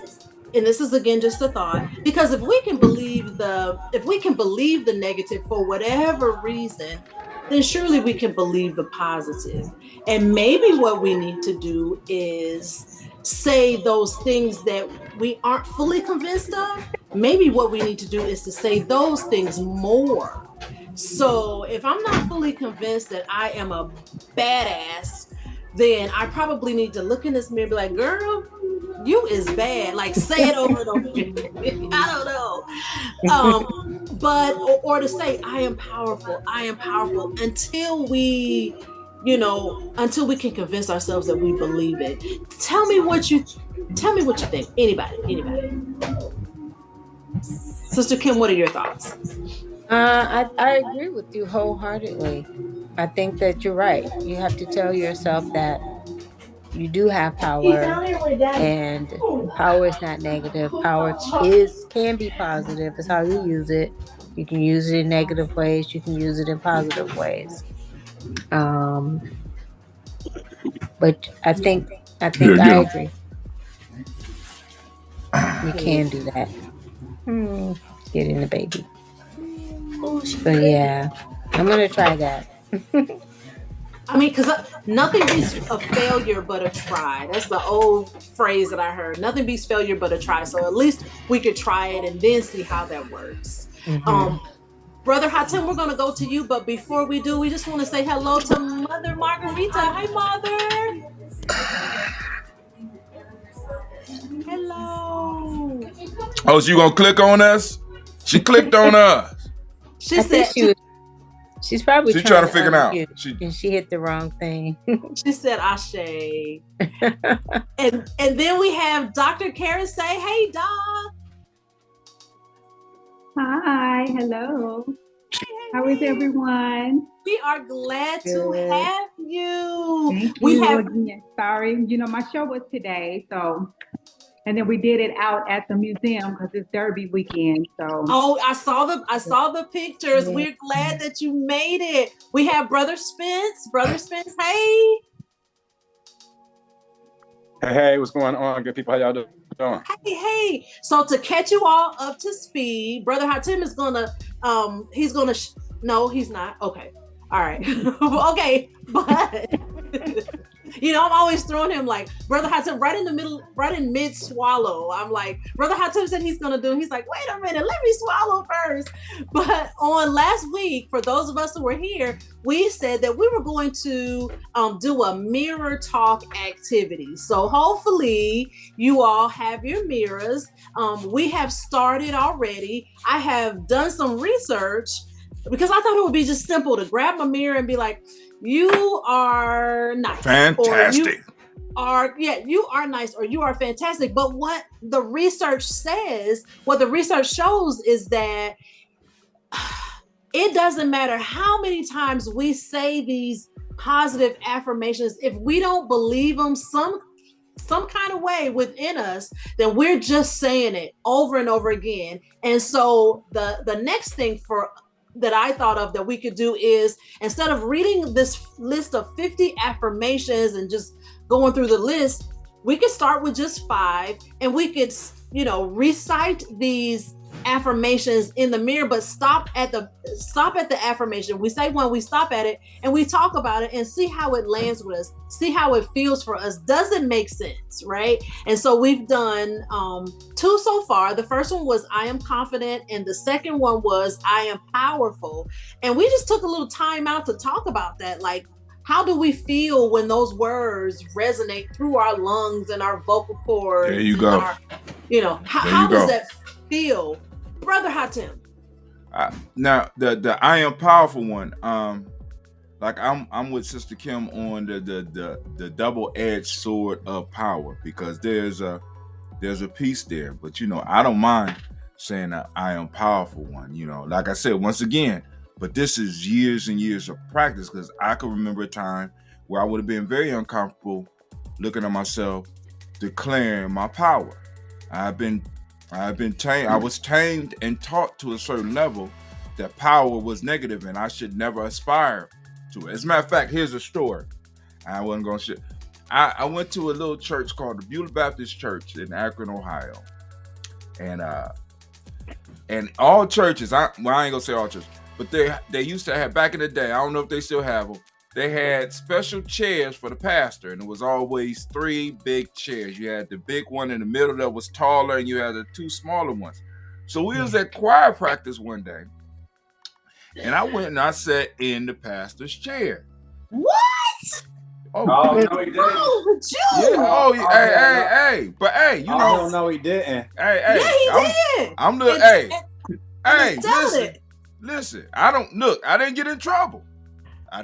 Speaker 1: and this is again just a thought, because if we can believe the negative for whatever reason, then surely we can believe the positive. And maybe what we need to do is say those things that we aren't fully convinced of. Maybe what we need to do is to say those things more. So if I'm not fully convinced that I am a badass, then I probably need to look in this mirror and be like, girl, you is bad. Like, say it over and over again. I don't know. But, or to say, I am powerful until we can convince ourselves that we believe it. Tell me what you think. Anybody. Sister Kim, what are your thoughts?
Speaker 3: I agree with you wholeheartedly. I think that you're right. You have to tell yourself that you do have power, and power is not negative. Power can be positive. It's how you use it. You can use it in negative ways. You can use it in positive ways. But I think I agree. You can do that. Getting the baby. But yeah, I'm gonna try that.
Speaker 1: I mean, because nothing beats a failure but a try. That's the old phrase that I heard. Nothing beats failure but a try. So at least we could try it and then see how that works. Brother Hatem, we're going to go to you. But before we do, we just want to say hello to Mother Margarita. Hi, Mother. Hello.
Speaker 2: Oh, so you going to click on us? She clicked on us.
Speaker 1: She said
Speaker 3: she's probably
Speaker 2: trying to figure it out.
Speaker 3: And she hit the wrong thing.
Speaker 1: She said Ashe. and then we have Dr. Karen say, hey, Doc.
Speaker 4: Hi, hello. How is everyone?
Speaker 1: We are glad to have you.
Speaker 4: Thank you again. Sorry, my show was today, and then we did it out at the museum because it's Derby weekend. So
Speaker 1: I saw the pictures. Yeah. We're glad that you made it. We have Brother Spence. Brother Spence, hey.
Speaker 5: Hey, what's going on? Good people, how y'all doing?
Speaker 1: Hey. So to catch you all up to speed, Brother Hatem is gonna no, he's not. Okay. All right. Okay, but I'm always throwing him like Brother Hatem right in the middle, right in mid swallow. I'm like, Brother Hatem said he's gonna do. He's like, wait a minute, let me swallow first. But on last week, for those of us who were here, we said that we were going to do a mirror talk activity. So hopefully you all have your mirrors. We have started already. I have done some research because I thought it would be just simple to grab a mirror and be like, you are nice.
Speaker 2: Fantastic.
Speaker 1: You are nice or you are fantastic. But what the research shows is that it doesn't matter how many times we say these positive affirmations, if we don't believe them some kind of way within us, then we're just saying it over and over again. And so the next thing that I thought of that we could do is, instead of reading this list of 50 affirmations and just going through the list, we could start with just 5, and we could recite these affirmations in the mirror, but stop at the affirmation. We say one, we stop at it, and we talk about it and see how it lands with us, see how it feels for us. Does it make sense, right? And so we've done 2 so far. The first one was I am confident, and the second one was I am powerful. And we just took a little time out to talk about that. Like, how do we feel when those words resonate through our lungs and our vocal cords?
Speaker 2: There you go.
Speaker 1: How does that feel, Brother Hatem?
Speaker 2: Now the I am powerful one. Like I'm with Sister Kim on the double-edged sword of power, because there's a piece there. But I don't mind saying that I am powerful one. Like I said, once again. But this is years and years of practice, because I can remember a time where I would have been very uncomfortable looking at myself, declaring my power. I was tamed and taught to a certain level that power was negative and I should never aspire to it. As a matter of fact, here's a story. I wasn't going to share. I went to a little church called the Beulah Baptist Church in Akron, Ohio. And all churches, I ain't going to say all churches, but they used to have, back in the day, I don't know if they still have them, they had special chairs for the pastor, and it was always 3 big chairs. You had the big one in the middle that was taller, and you had the 2 smaller ones. So we was at choir practice one day, and I went and I sat in the pastor's chair.
Speaker 1: What?
Speaker 5: Oh, no, he didn't.
Speaker 1: Oh,
Speaker 2: Yeah, hey. But hey,
Speaker 5: I don't know, he didn't.
Speaker 2: Hey,
Speaker 1: he did.
Speaker 2: I'm the, listen, I didn't get in trouble. I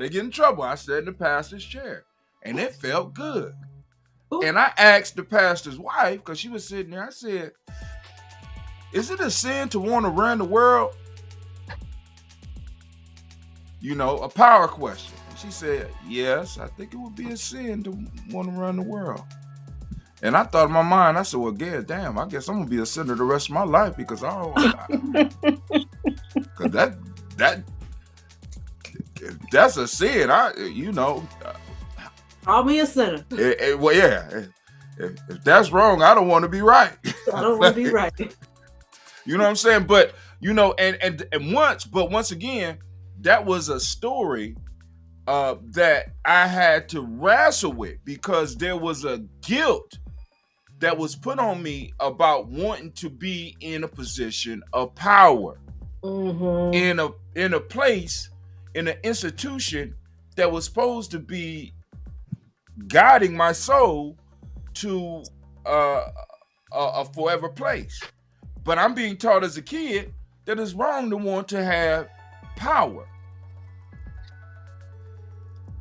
Speaker 2: sat in the pastor's chair, and it felt good. Ooh. And I asked the pastor's wife, because she was sitting there, I said, is it a sin to want to run the world? A power question. And she said, yes, I think it would be a sin to want to run the world. And I thought in my mind, I said, well, damn, I guess I'm going to be a sinner the rest of my life, because that's a sin.
Speaker 1: Call me a sinner.
Speaker 2: Well, yeah. If that's wrong, I don't want to be right.
Speaker 1: I don't want to be right.
Speaker 2: You know what I'm saying? But once again, that was a story that I had to wrestle with, because there was a guilt that was put on me about wanting to be in a position of power, in a place, in an institution that was supposed to be guiding my soul to a forever place. But I'm being taught as a kid that it's wrong to want to have power.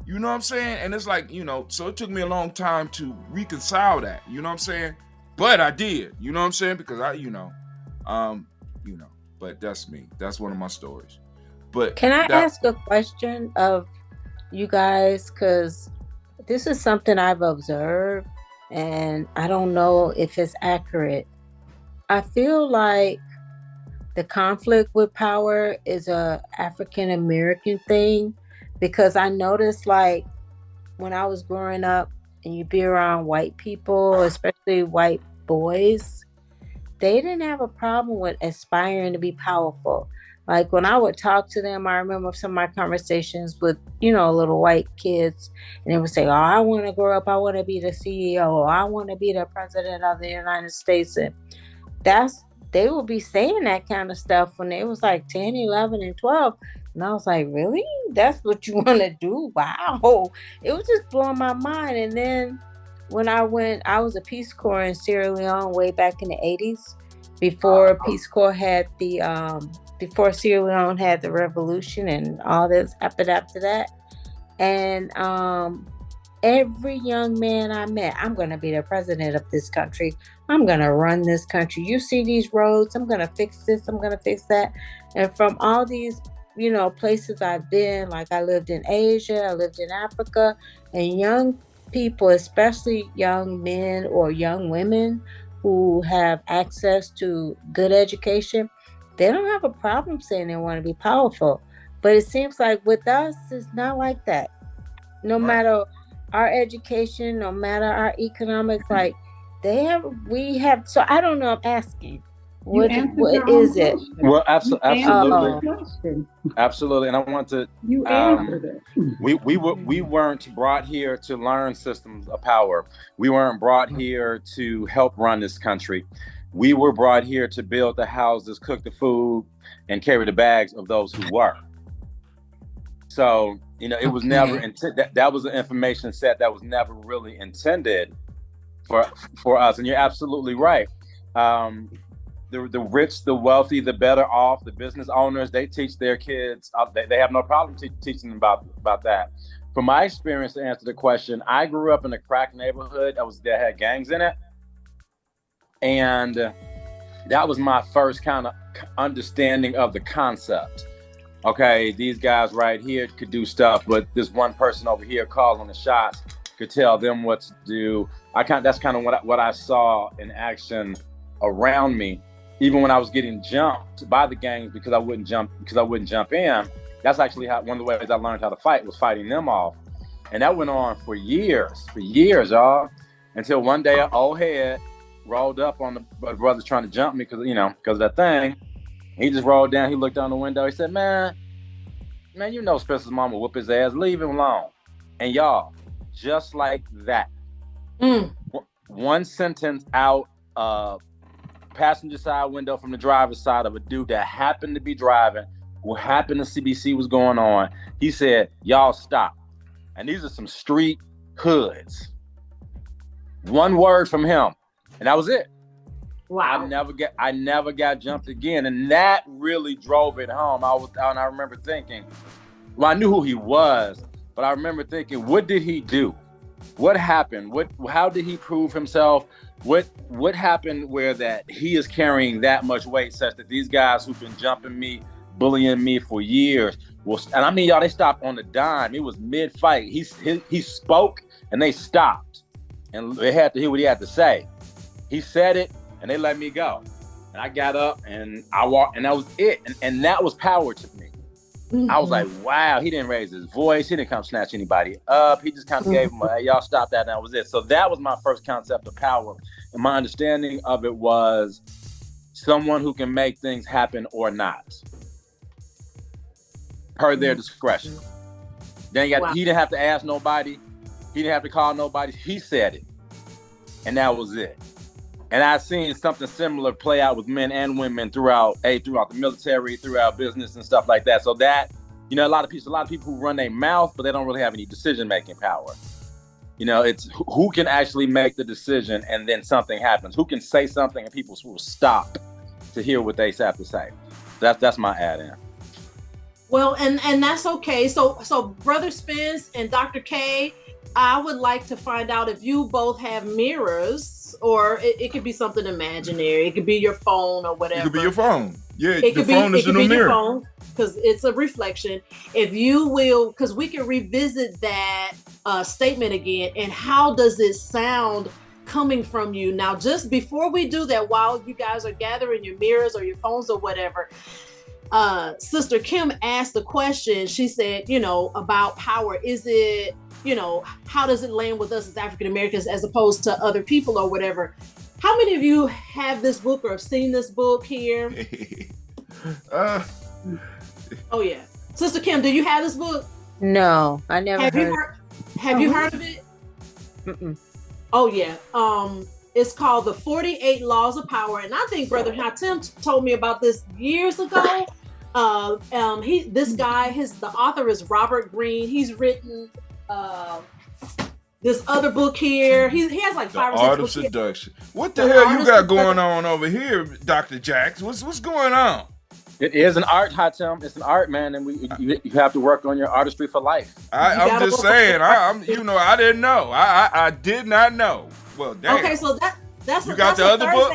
Speaker 2: You know what I'm saying? And it's like, so it took me a long time to reconcile that. You know what I'm saying? But I did. You know what I'm saying? Because but that's me. That's one of my stories. But
Speaker 3: can I ask a question of you guys? Because this is something I've observed, and I don't know if it's accurate. I feel like the conflict with power is a African American thing, because I noticed, like, when I was growing up and you be around white people, especially white boys, they didn't have a problem with aspiring to be powerful. Like, when I would talk to them, I remember some of my conversations with, little white kids, and they would say, oh, I want to grow up, I want to be the CEO, or I want to be the president of the United States. And they would be saying that kind of stuff when they was like 10, 11, and 12. And I was like, really? That's what you want to do? Wow. It was just blowing my mind. And then when I was a Peace Corps in Sierra Leone way back in the 80s, before Peace Corps had before Sierra Leone had the revolution and all this happened after that. And every young man I met, I'm going to be the president of this country. I'm going to run this country. You see these roads, I'm going to fix this, I'm going to fix that. And from all these places I've been, like I lived in Asia, I lived in Africa, and young people, especially young men or young women who have access to good education, they don't have a problem saying they want to be powerful. But it seems like with us, it's not like that. No matter our education, no matter our economics, like We have, so I don't know, I'm asking.
Speaker 4: You
Speaker 3: What
Speaker 4: answered
Speaker 3: what
Speaker 4: your own
Speaker 3: is it?
Speaker 4: question.
Speaker 6: Well,
Speaker 4: You
Speaker 6: absolutely,
Speaker 4: answered the question.
Speaker 6: absolutely. And I want to.
Speaker 4: You answered it.
Speaker 6: We weren't brought here to learn systems of power. We weren't brought here to help run this country. We were brought here to build the houses, cook the food, and carry the bags of those who were. So, it was never that was an information set that was never really intended for us. And you're absolutely right. The rich, the wealthy, the better off, the business owners, they teach their kids. They have no problem teaching them about that. From my experience, to answer the question, I grew up in a crack neighborhood that had gangs in it, and that was my first kind of understanding of the concept. Okay, these guys right here could do stuff, but this one person over here calling the shots could tell them what to do. That's kind of what I saw in action around me. Even when I was getting jumped by the gangs because I wouldn't jump in. That's actually one of the ways I learned how to fight, was fighting them off. And that went on for years, y'all, until one day an old head rolled up on the brothers trying to jump me because of that thing. He just rolled down. He looked down the window. He said, man, Spencer's mama whoop his ass. Leave him alone. And y'all, just like that, one sentence out of passenger side window from the driver's side of a dude that happened to be driving, who happened to see what's going on. He said, y'all stop. And these are some street hoods. One word from him, and that was it.
Speaker 1: Wow.
Speaker 6: I never got jumped again. And that really drove it home. I remember thinking, well, I knew who he was, but I remember thinking, what did he do? What happened? How did he prove himself? What happened where that he is carrying that much weight such that these guys who've been jumping me, bullying me for years and I mean, y'all, they stopped on the dime. It was mid-fight. He spoke and they stopped. And they had to hear what he had to say. He said it and they let me go. And I got up and I walked, and that was it. And that was power to me. Mm-hmm. I was like, wow, he didn't raise his voice. He didn't come snatch anybody up. He just kind of gave him hey, y'all stop that, and that was it. So that was my first concept of power. And my understanding of it was someone who can make things happen or not, per their discretion. Then he didn't have to ask nobody. He didn't have to call nobody. He said it. And that was it. And I've seen something similar play out with men and women throughout the military, throughout business and stuff like that. So that, a lot of people who run their mouth, but they don't really have any decision-making power. It's who can actually make the decision and then something happens. Who can say something and people will stop to hear what they have to say. That's my add-in.
Speaker 1: Well, and that's okay. So Brother Spence and Dr. K, I would like to find out if you both have mirrors, or it could be something imaginary. It could be your phone or whatever.
Speaker 2: It could be your phone. Yeah,
Speaker 1: the phone is the new mirror.
Speaker 2: Phone,
Speaker 1: because it's a reflection. If you will, because we can revisit that statement again, and how does it sound coming from you? Now, just before we do that, while you guys are gathering your mirrors or your phones or whatever, Sister Kim asked the question. She said, about power. Is it, how does it land with us as African Americans as opposed to other people or whatever? How many of you have this book or have seen this book here? Oh yeah, Sister Kim, do you have this book?
Speaker 3: No, I never.
Speaker 1: Have you heard of it?
Speaker 3: Mm-mm.
Speaker 1: Oh yeah. It's called The 48 Laws of Power, and I think Brother Hatem told me about this years ago. The author is Robert Greene. He's written this other book here. He has like 5 or 6
Speaker 2: Art of
Speaker 1: books
Speaker 2: Seduction. What the hell you got going on over here, Dr. Jax? What's going on?
Speaker 6: It is an art, Hatem. It's an art, man, and you have to work on your artistry for life.
Speaker 2: I'm just saying. I didn't know. I did not know. Well, damn.
Speaker 1: Okay, so that's
Speaker 2: you got the other book.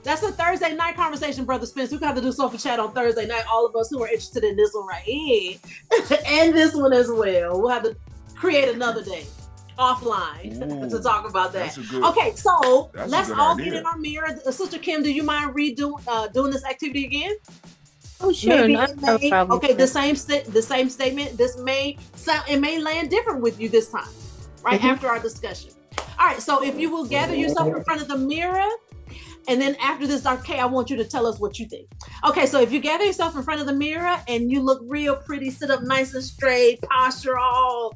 Speaker 1: That's a Thursday night conversation, Brother Spence. We got to do Sofa Chat on Thursday night. All of us who are interested in this one right here, and this one as well. We'll have to create another day offline to talk about that. Okay, so let's all get in our mirror. Sister Kim, do you mind doing this activity again?
Speaker 3: Oh, sure.
Speaker 1: Okay, the same statement. It may land different with you this time, right after our discussion. All right, so if you will gather yourself in front of the mirror, and then after this, Dr. K, I want you to tell us what you think. Okay, so if you gather yourself in front of the mirror and you look real pretty, sit up nice and straight, posture all.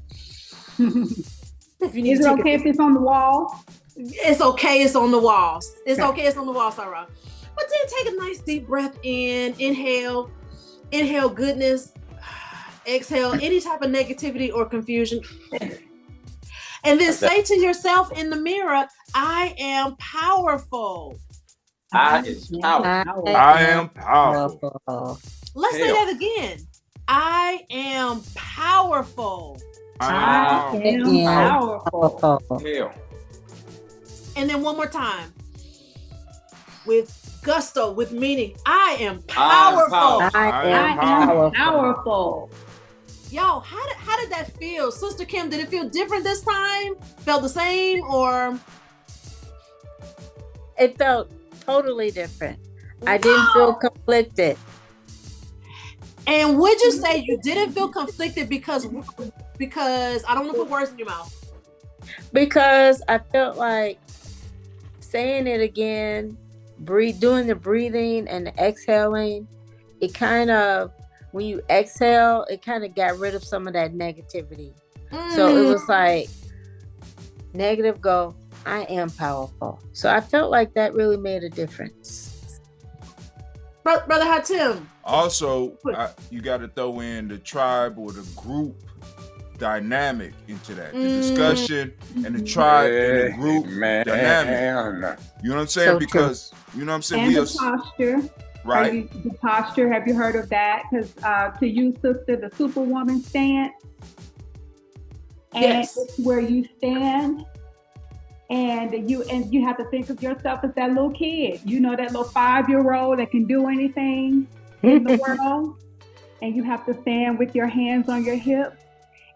Speaker 4: If you need Is it okay if it's on the wall?
Speaker 1: It's okay, it's on the walls. It's okay, it's on the wall, Sarah. But then take a nice deep breath in, inhale goodness, exhale any type of negativity or confusion. And then say to yourself in the mirror, I am powerful.
Speaker 6: I am powerful.
Speaker 1: Let's say that again. I am powerful.
Speaker 3: I am powerful.
Speaker 6: Hell.
Speaker 1: And then one more time. With gusto, with meaning. I am powerful.
Speaker 3: I am powerful.
Speaker 1: Yo, how did that feel? Sister Kim, did it feel different this time? Felt the same or?
Speaker 3: It felt totally different. I didn't feel conflicted.
Speaker 1: And would you say you didn't feel conflicted because I don't want to put words in your mouth?
Speaker 3: Because I felt like saying it again, doing the breathing and the exhaling, it kind of, when you exhale, it kind of got rid of some of that negativity. So it was like, negative go, I am powerful. So I felt like that really made a difference.
Speaker 1: Brother Hatim.
Speaker 2: Also, you got to throw in the tribe or the group dynamic into that. The discussion and the tribe and the group dynamic. You know what I'm saying? So because, you know what I'm saying?
Speaker 4: And the posture.
Speaker 2: Right.
Speaker 4: The posture, have you heard of that? Because to you, sister, the superwoman stance. And
Speaker 1: yes.
Speaker 4: It's where you stand and you have to think of yourself as that little kid. You know, that little 5-year-old that can do anything in the world. And you have to stand with your hands on your hips.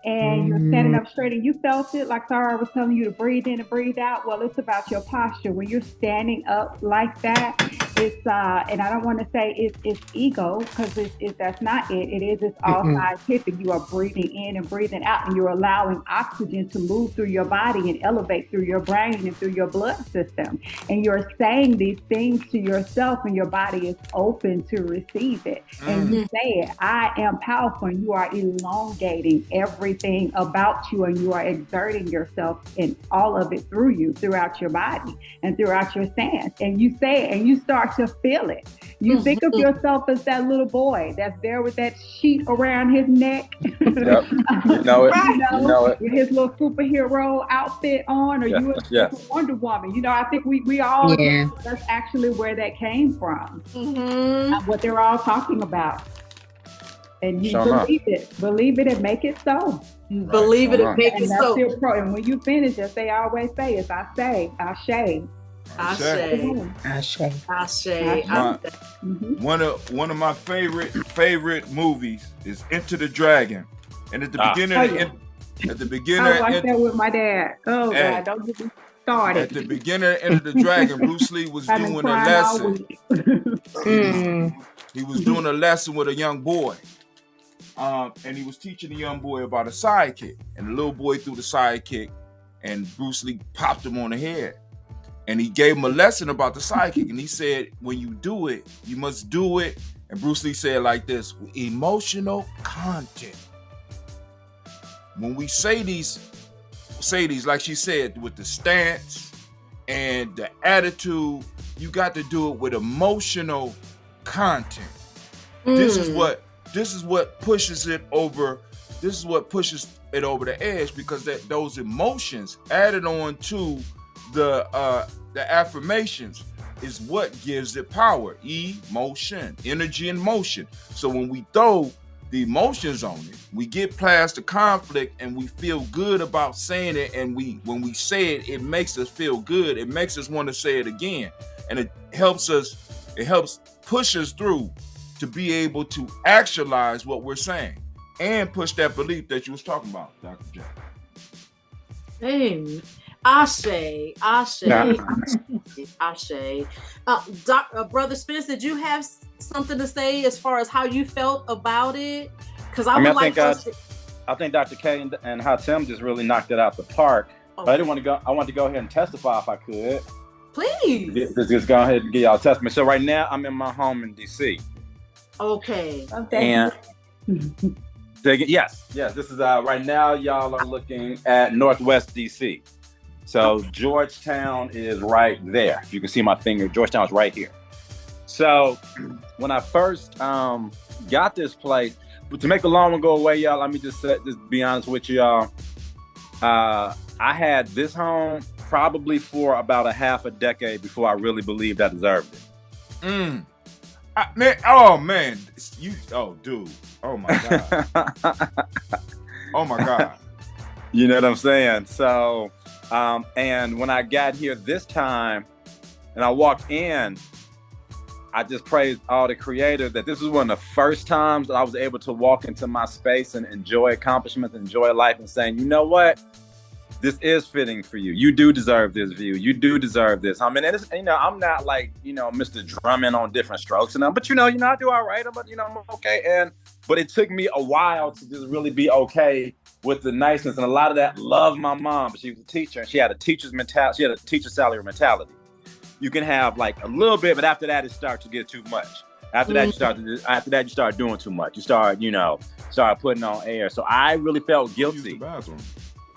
Speaker 4: And you're standing up straight, and you felt it, like Sarah was telling you to breathe in and breathe out. Well, it's about your posture. When you're standing up like that, it's and I don't want to say it's ego, because that's not it. It's all scientific. You are breathing in and breathing out, and you're allowing oxygen to move through your body and elevate through your brain and through your blood system. And you're saying these things to yourself, and your body is open to receive it. And you say it, I am powerful, and you are elongating everything about you, and you are exerting yourself in all of it through you, throughout your body and throughout your stance. And you say it and you start to feel it. You think of yourself as that little boy that's there with that sheet around his neck.
Speaker 6: Yep. You know it. You know it.
Speaker 4: With his little superhero outfit on, or you a Wonder Woman. You know, I think we all know that's actually where that came from. What they're all talking about. And you believe it and make it so.
Speaker 1: Right. Believe it and make it so.
Speaker 4: And when you finish, as they always say, it's I say, Ashe.
Speaker 2: One of my favorite movies is Enter the Dragon. And at the beginning
Speaker 4: I watched that with my dad. Oh God, don't get me started.
Speaker 2: At the beginning of Enter the Dragon, Bruce Lee was doing a lesson. He was doing a lesson with a young boy. And he was teaching the young boy about a sidekick. And the little boy threw the sidekick, and Bruce Lee popped him on the head. And he gave him a lesson about the sidekick. And he said, when you do it, you must do it. And Bruce Lee said like this, emotional content. When we say these, like she said, with the stance and the attitude, you got to do it with emotional content. This is what pushes it over. This is what pushes it over the edge, because those emotions added on to the affirmations is what gives it power. Emotion, energy, and motion. So when we throw the emotions on it, we get past the conflict, and we feel good about saying it. And when we say it, it makes us feel good. It makes us want to say it again, and it helps push us through to be able to actualize what we're saying and push that belief that you was talking about, Dr. Jack.
Speaker 1: Hey, Ashe. Brother Spence, did you have something to say as far as how you felt about it? Because I think Dr.
Speaker 6: K and Hatem just really knocked it out the park. But I didn't want to go. I wanted to go ahead and testify if I could.
Speaker 1: Please.
Speaker 6: Just go ahead and give y'all a testimony. So right now I'm in my home in DC.
Speaker 1: Okay.
Speaker 6: And yes. This is right now. Y'all are looking at Northwest DC. So Georgetown is right there. If you can see my finger, Georgetown is right here. So when I first got this place, but to make a long one go away, y'all, let me just be honest with y'all. I had this home probably for about a half a decade before I really believed I deserved it.
Speaker 2: Man, dude. Oh my God. Oh my God.
Speaker 6: You know what I'm saying? So, and when I got here this time and I walked in, I just praised all the creators that this was one of the first times that I was able to walk into my space and enjoy accomplishments, enjoy life, and saying, you know what? This is fitting for you. You do deserve this view. You do deserve this. I mean, and it's, I'm not like, Mr. Drummond on different strokes and but I do all right. I'm okay. But it took me a while to just really be okay with the niceness. And a lot of that, love my mom, but she was a teacher and she had a teacher's mentality. She had a teacher salary mentality. You can have like a little bit, but after that, it starts to get too much. After that, you start doing too much. You start putting on air. So I really felt guilty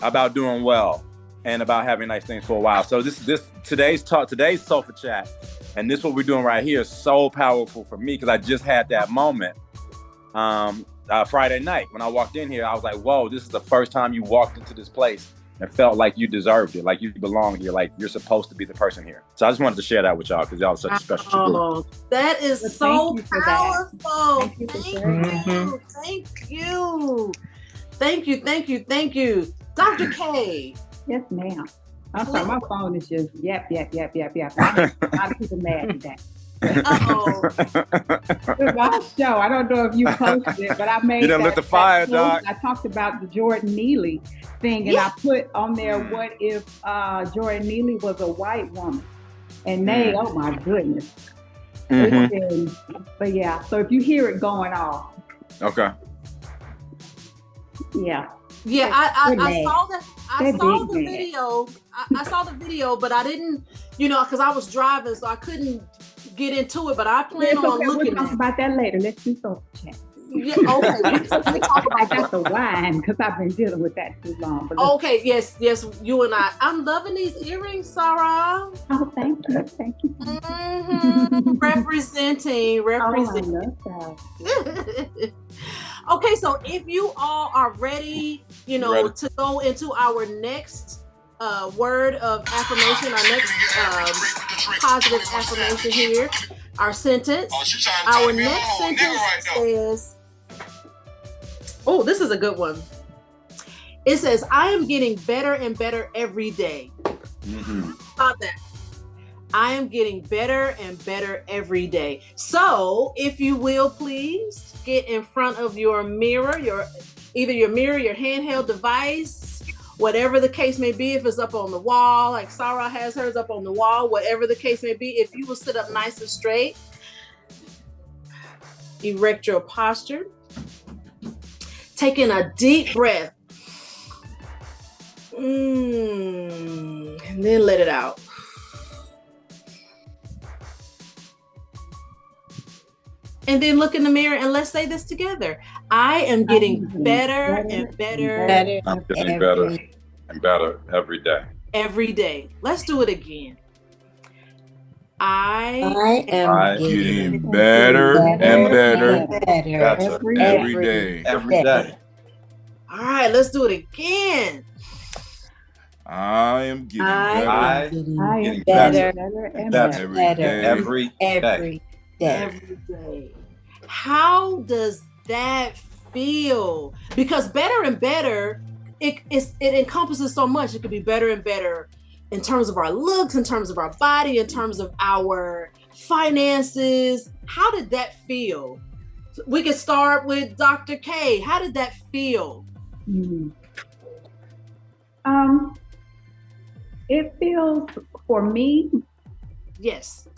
Speaker 6: about doing well and about having nice things for a while. So today's sofa chat, and this what we're doing right here is so powerful for me because I just had that moment Friday night when I walked in here. I was like, whoa, this is the first time you walked into this place and felt like you deserved it, like you belong here, like you're supposed to be the person here. So I just wanted to share that with y'all because y'all are such a special group.
Speaker 1: That is so powerful. Thank you. Dr. K.
Speaker 4: Yes, ma'am. I'm sorry, my phone is just yap. A lot of people mad today. It was show. I don't know if you posted it, but I made
Speaker 6: you done lit the fire, Doc.
Speaker 4: I talked about the Jordan Neely thing, and I put on there, what if Jordan Neely was a white woman? And they, oh my goodness. But yeah, so if you hear it going off.
Speaker 6: Okay.
Speaker 4: Yeah.
Speaker 1: Yeah, I saw that. I saw the video. I saw the video, but I didn't, because I was driving, so I couldn't get into it. But I plan on looking.
Speaker 4: We'll talk about that later. Let's do sofa chat.
Speaker 1: Yeah, okay. We talk about
Speaker 4: that. The wine, because I've been dealing with that too long. But
Speaker 1: okay, yes, you and I. I'm loving these earrings, Sarah.
Speaker 4: Oh, thank you.
Speaker 1: Representing.
Speaker 4: Oh, I love that.
Speaker 1: Okay, so if you all are ready, to go into our next word of affirmation, our next positive affirmation here, our sentence. Our next sentence says, oh, this is a good one. It says, I am getting better and better every day. About that. I am getting better and better every day. So if you will, please get in front of your mirror, either your mirror, your handheld device, whatever the case may be. If it's up on the wall, like Sarah has hers up on the wall, whatever the case may be, if you will sit up nice and straight, erect your posture, taking a deep breath, and then let it out. And then look in the mirror and let's say this together. I am getting better and better.
Speaker 6: I'm getting better and better every day.
Speaker 1: Every day. Let's do it again. I
Speaker 2: am getting better and better every day.
Speaker 6: Every day.
Speaker 1: All right, let's do it again.
Speaker 2: I am getting
Speaker 6: better
Speaker 2: and better
Speaker 6: every day.
Speaker 1: Every day. How does that feel? Because better and better, it encompasses so much. It could be better and better in terms of our looks, in terms of our body, in terms of our finances. How did that feel? We could start with Dr. K. How did that feel?
Speaker 4: It feels, for me,
Speaker 1: yes.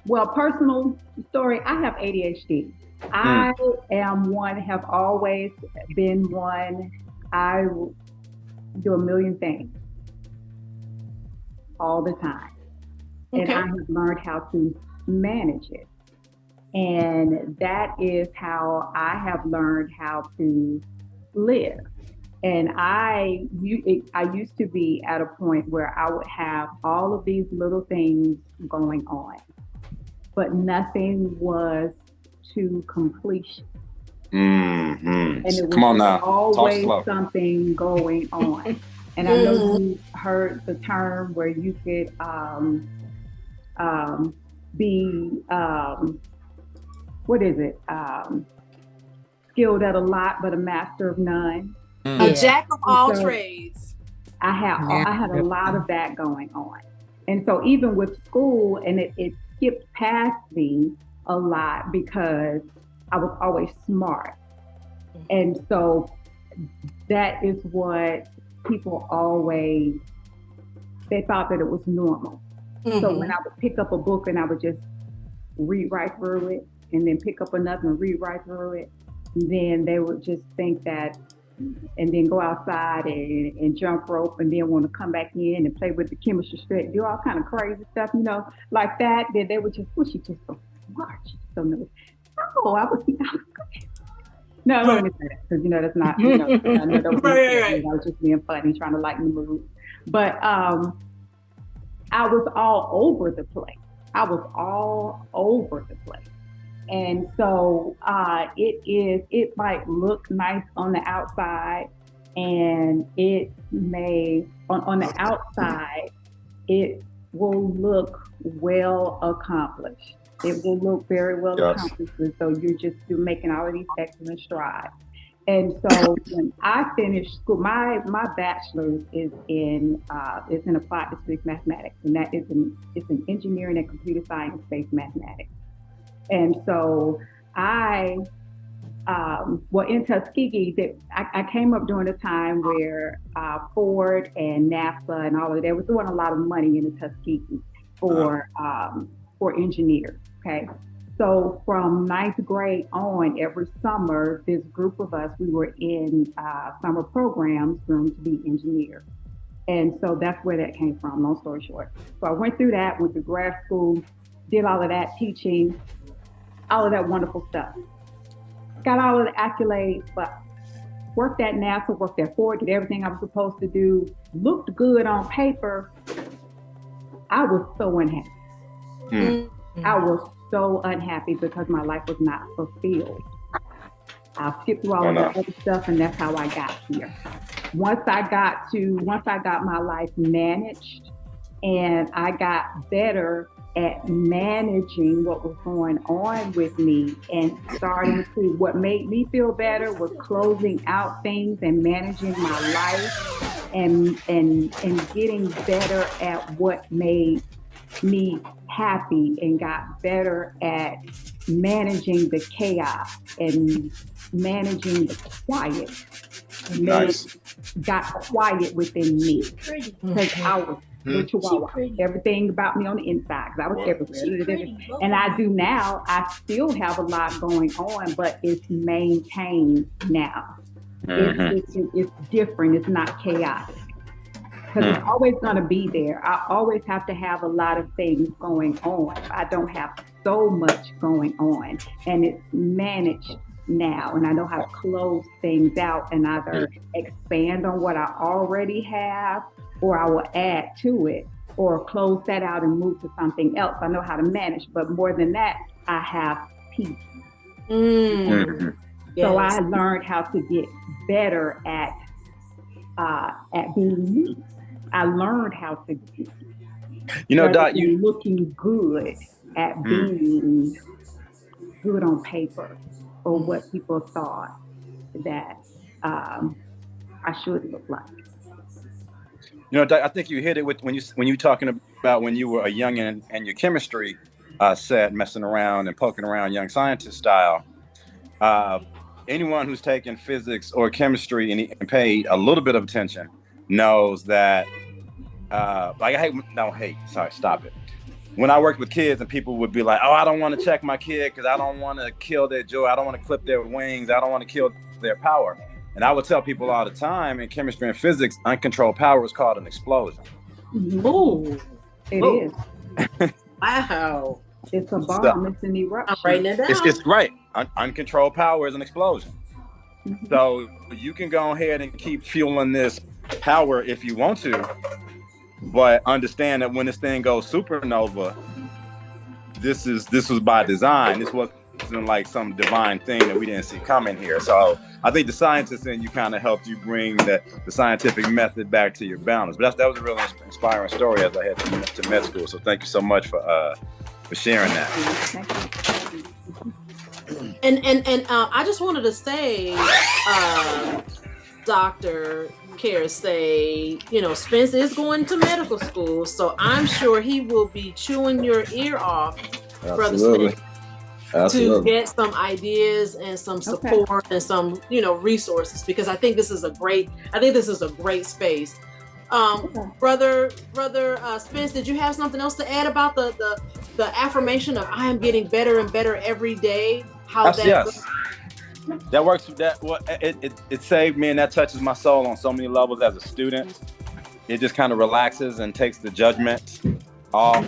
Speaker 4: Well, personal story, I have ADHD. I am one, have always been one. do a million things all the time. And
Speaker 1: Okay.
Speaker 4: I have learned how to manage it. And that is how I have learned how to live. And I used to be at a point where I would have all of these little things going on, but nothing was to completion.
Speaker 6: Mm-hmm.
Speaker 4: And it was
Speaker 6: Come on now. Talk
Speaker 4: always
Speaker 6: slow.
Speaker 4: something going on. And I know you heard the term where you could be, what is it? Skilled at a lot, but a master of none.
Speaker 1: A jack of all
Speaker 4: So
Speaker 1: trades.
Speaker 4: I had a lot of that going on. And so even with school, and it skipped past me a lot because I was always smart. And so that is what people always, they thought that it was normal. So when I would pick up a book and I would just read right through it, and then pick up another and read right through it, then they would just think that, and then go outside and jump rope, and then want to come back in and play with the chemistry strip, do all kind of crazy stuff, like that. Then they would just, well, she's just so smart, she's so nervous. Oh, I was crazy. No, let me say that, because that's not, I know those I was just being funny, trying to lighten the mood. But I was all over the place. And so it might look nice on the outside, and it may, on the outside, it will look well accomplished. It will look very well accomplished. And so you're making all of these excellent strides. And so when I finished school, my bachelor's is in applied physics mathematics, and that is it's an engineering and computer science based mathematics. And so in Tuskegee, I came up during a time where Ford and NASA and all of that, they were throwing a lot of money into Tuskegee for engineers. Okay. So from 9th grade on, every summer, this group of us, we were in summer programs to be engineers. And so that's where that came from, long story short. So I went through that, went to grad school, did all of that teaching, all of that wonderful stuff. Got all of the accolades, but worked at NASA, worked at Ford, did everything I was supposed to do, looked good on paper. I was so unhappy. I was so unhappy because my life was not fulfilled. I'll skip through all of that other stuff, and that's how I got here. Once I got my life managed, and I got better at managing what was going on with me, and starting to, what made me feel better was closing out things and managing my life, and getting better at what made me happy, and got better at managing the chaos and managing the quiet. Got quiet within me because I was the chihuahua. Everything about me on the inside, because I was everywhere. And I do now. I still have a lot going on, but it's maintained now. It's different. It's not chaotic. Because it's always going to be there. I always have to have a lot of things going on. I don't have so much going on, and it's managed now, and I know how to close things out and either expand on what I already have, or I will add to it, or close that out and move to something else. I know how to manage, but more than that, I have peace. So I learned how to get better at being me. I learned how to be,
Speaker 6: Dot, you
Speaker 4: looking good at being good on paper, or what people thought that I should look like.
Speaker 6: Dot, I think you hit it with when you talking about when you were a youngin' and your chemistry set, messing around and poking around, young scientist style. Anyone who's taken physics or chemistry and paid a little bit of attention knows that, stop it. When I worked with kids and people would be like, oh, I don't want to check my kid because I don't want to kill their joy. I don't want to clip their wings. I don't want to kill their power. And I would tell people all the time in chemistry and physics, uncontrolled power is called an explosion.
Speaker 1: Ooh.
Speaker 4: It is.
Speaker 1: Wow.
Speaker 4: It's a bomb. It's an
Speaker 1: I'm
Speaker 4: eruption.
Speaker 1: writing it down.
Speaker 6: It's right. Uncontrolled power is an explosion.
Speaker 4: Mhm.
Speaker 6: So you can go ahead and keep fueling this power if you want to, but understand that when this thing goes supernova, this was by design. This wasn't like some divine thing that we didn't see coming here. So I think the scientist in you kind of helped you bring the scientific method back to your balance. But that was a really inspiring story as I head to med school. So thank you so much for sharing that.
Speaker 1: And I just wanted to say, Dr. Care say, Spence is going to medical school, so I'm sure he will be chewing your ear off, Brother Spence, to get some ideas and some support and some, resources, because I think this is a great space. Brother Spence, did you have something else to add about the affirmation of I am getting better and better every day?
Speaker 6: Yes. That works. It saved me, and that touches my soul on so many levels as a student. It just kind of relaxes and takes the judgment off.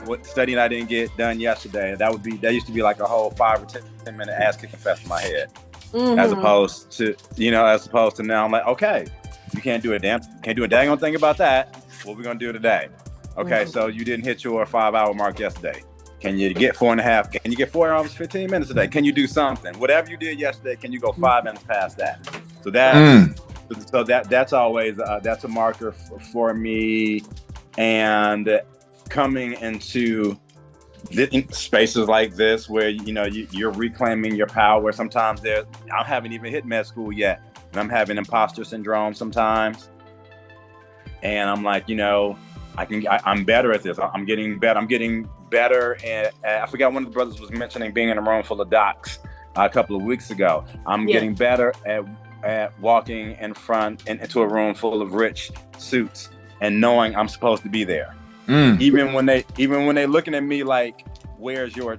Speaker 6: What studying I didn't get done yesterday, that used to be like a whole 5 or 10 minute ass kicking fest in my head. Mm-hmm. As opposed to now I'm like, okay, you can't do a daggone thing about that. What we're gonna do today? Okay, so you didn't hit your 5-hour mark yesterday. Can you get 4.5? Can you get 4 hours, 15 minutes a day? Can you do something? Whatever you did yesterday, can you go 5 minutes past that? So that's always that's a marker for me. And coming into spaces like this where you're reclaiming your power. Sometimes I haven't even hit med school yet, and I'm having imposter syndrome sometimes. And I'm like, I'm better at this. I'm getting better. I'm getting better. And I forgot, one of the brothers was mentioning being in a room full of docs a couple of weeks ago. I'm getting better at walking into a room full of rich suits and knowing I'm supposed to be there. Even when they looking at me like, where's your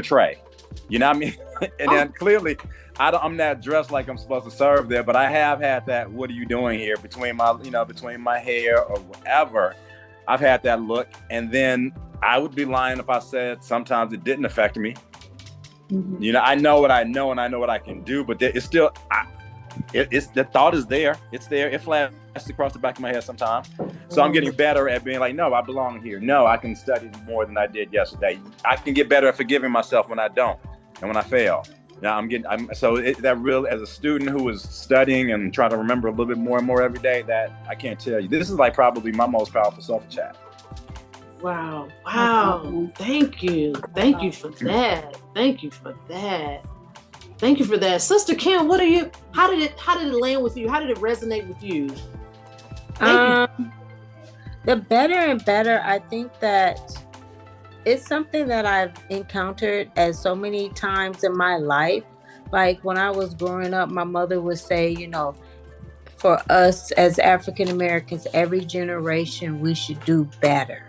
Speaker 6: tray? You know what I mean? And then clearly I'm not dressed like I'm supposed to serve there, but I have had that, what are you doing here, between my hair or whatever. I've had that look, and then I would be lying if I said sometimes it didn't affect me. Mm-hmm. I know what I know, and I know what I can do, but it's still, it's the thought is there. It's there. It flashes across the back of my head sometimes. So I'm getting better at being like, no, I belong here. No, I can study more than I did yesterday. I can get better at forgiving myself when I don't and when I fail. Now that real, as a student who is studying and trying to remember a little bit more and more every day, that I can't tell you. This is like probably my most powerful self-chat.
Speaker 1: Wow. Thank you for that. Thank you for that. Sister Kim, how did it land with you? How did it resonate with you?
Speaker 3: The better and better, I think that it's something that I've encountered as so many times in my life. Like when I was growing up, my mother would say, for us as African Americans, every generation we should do better.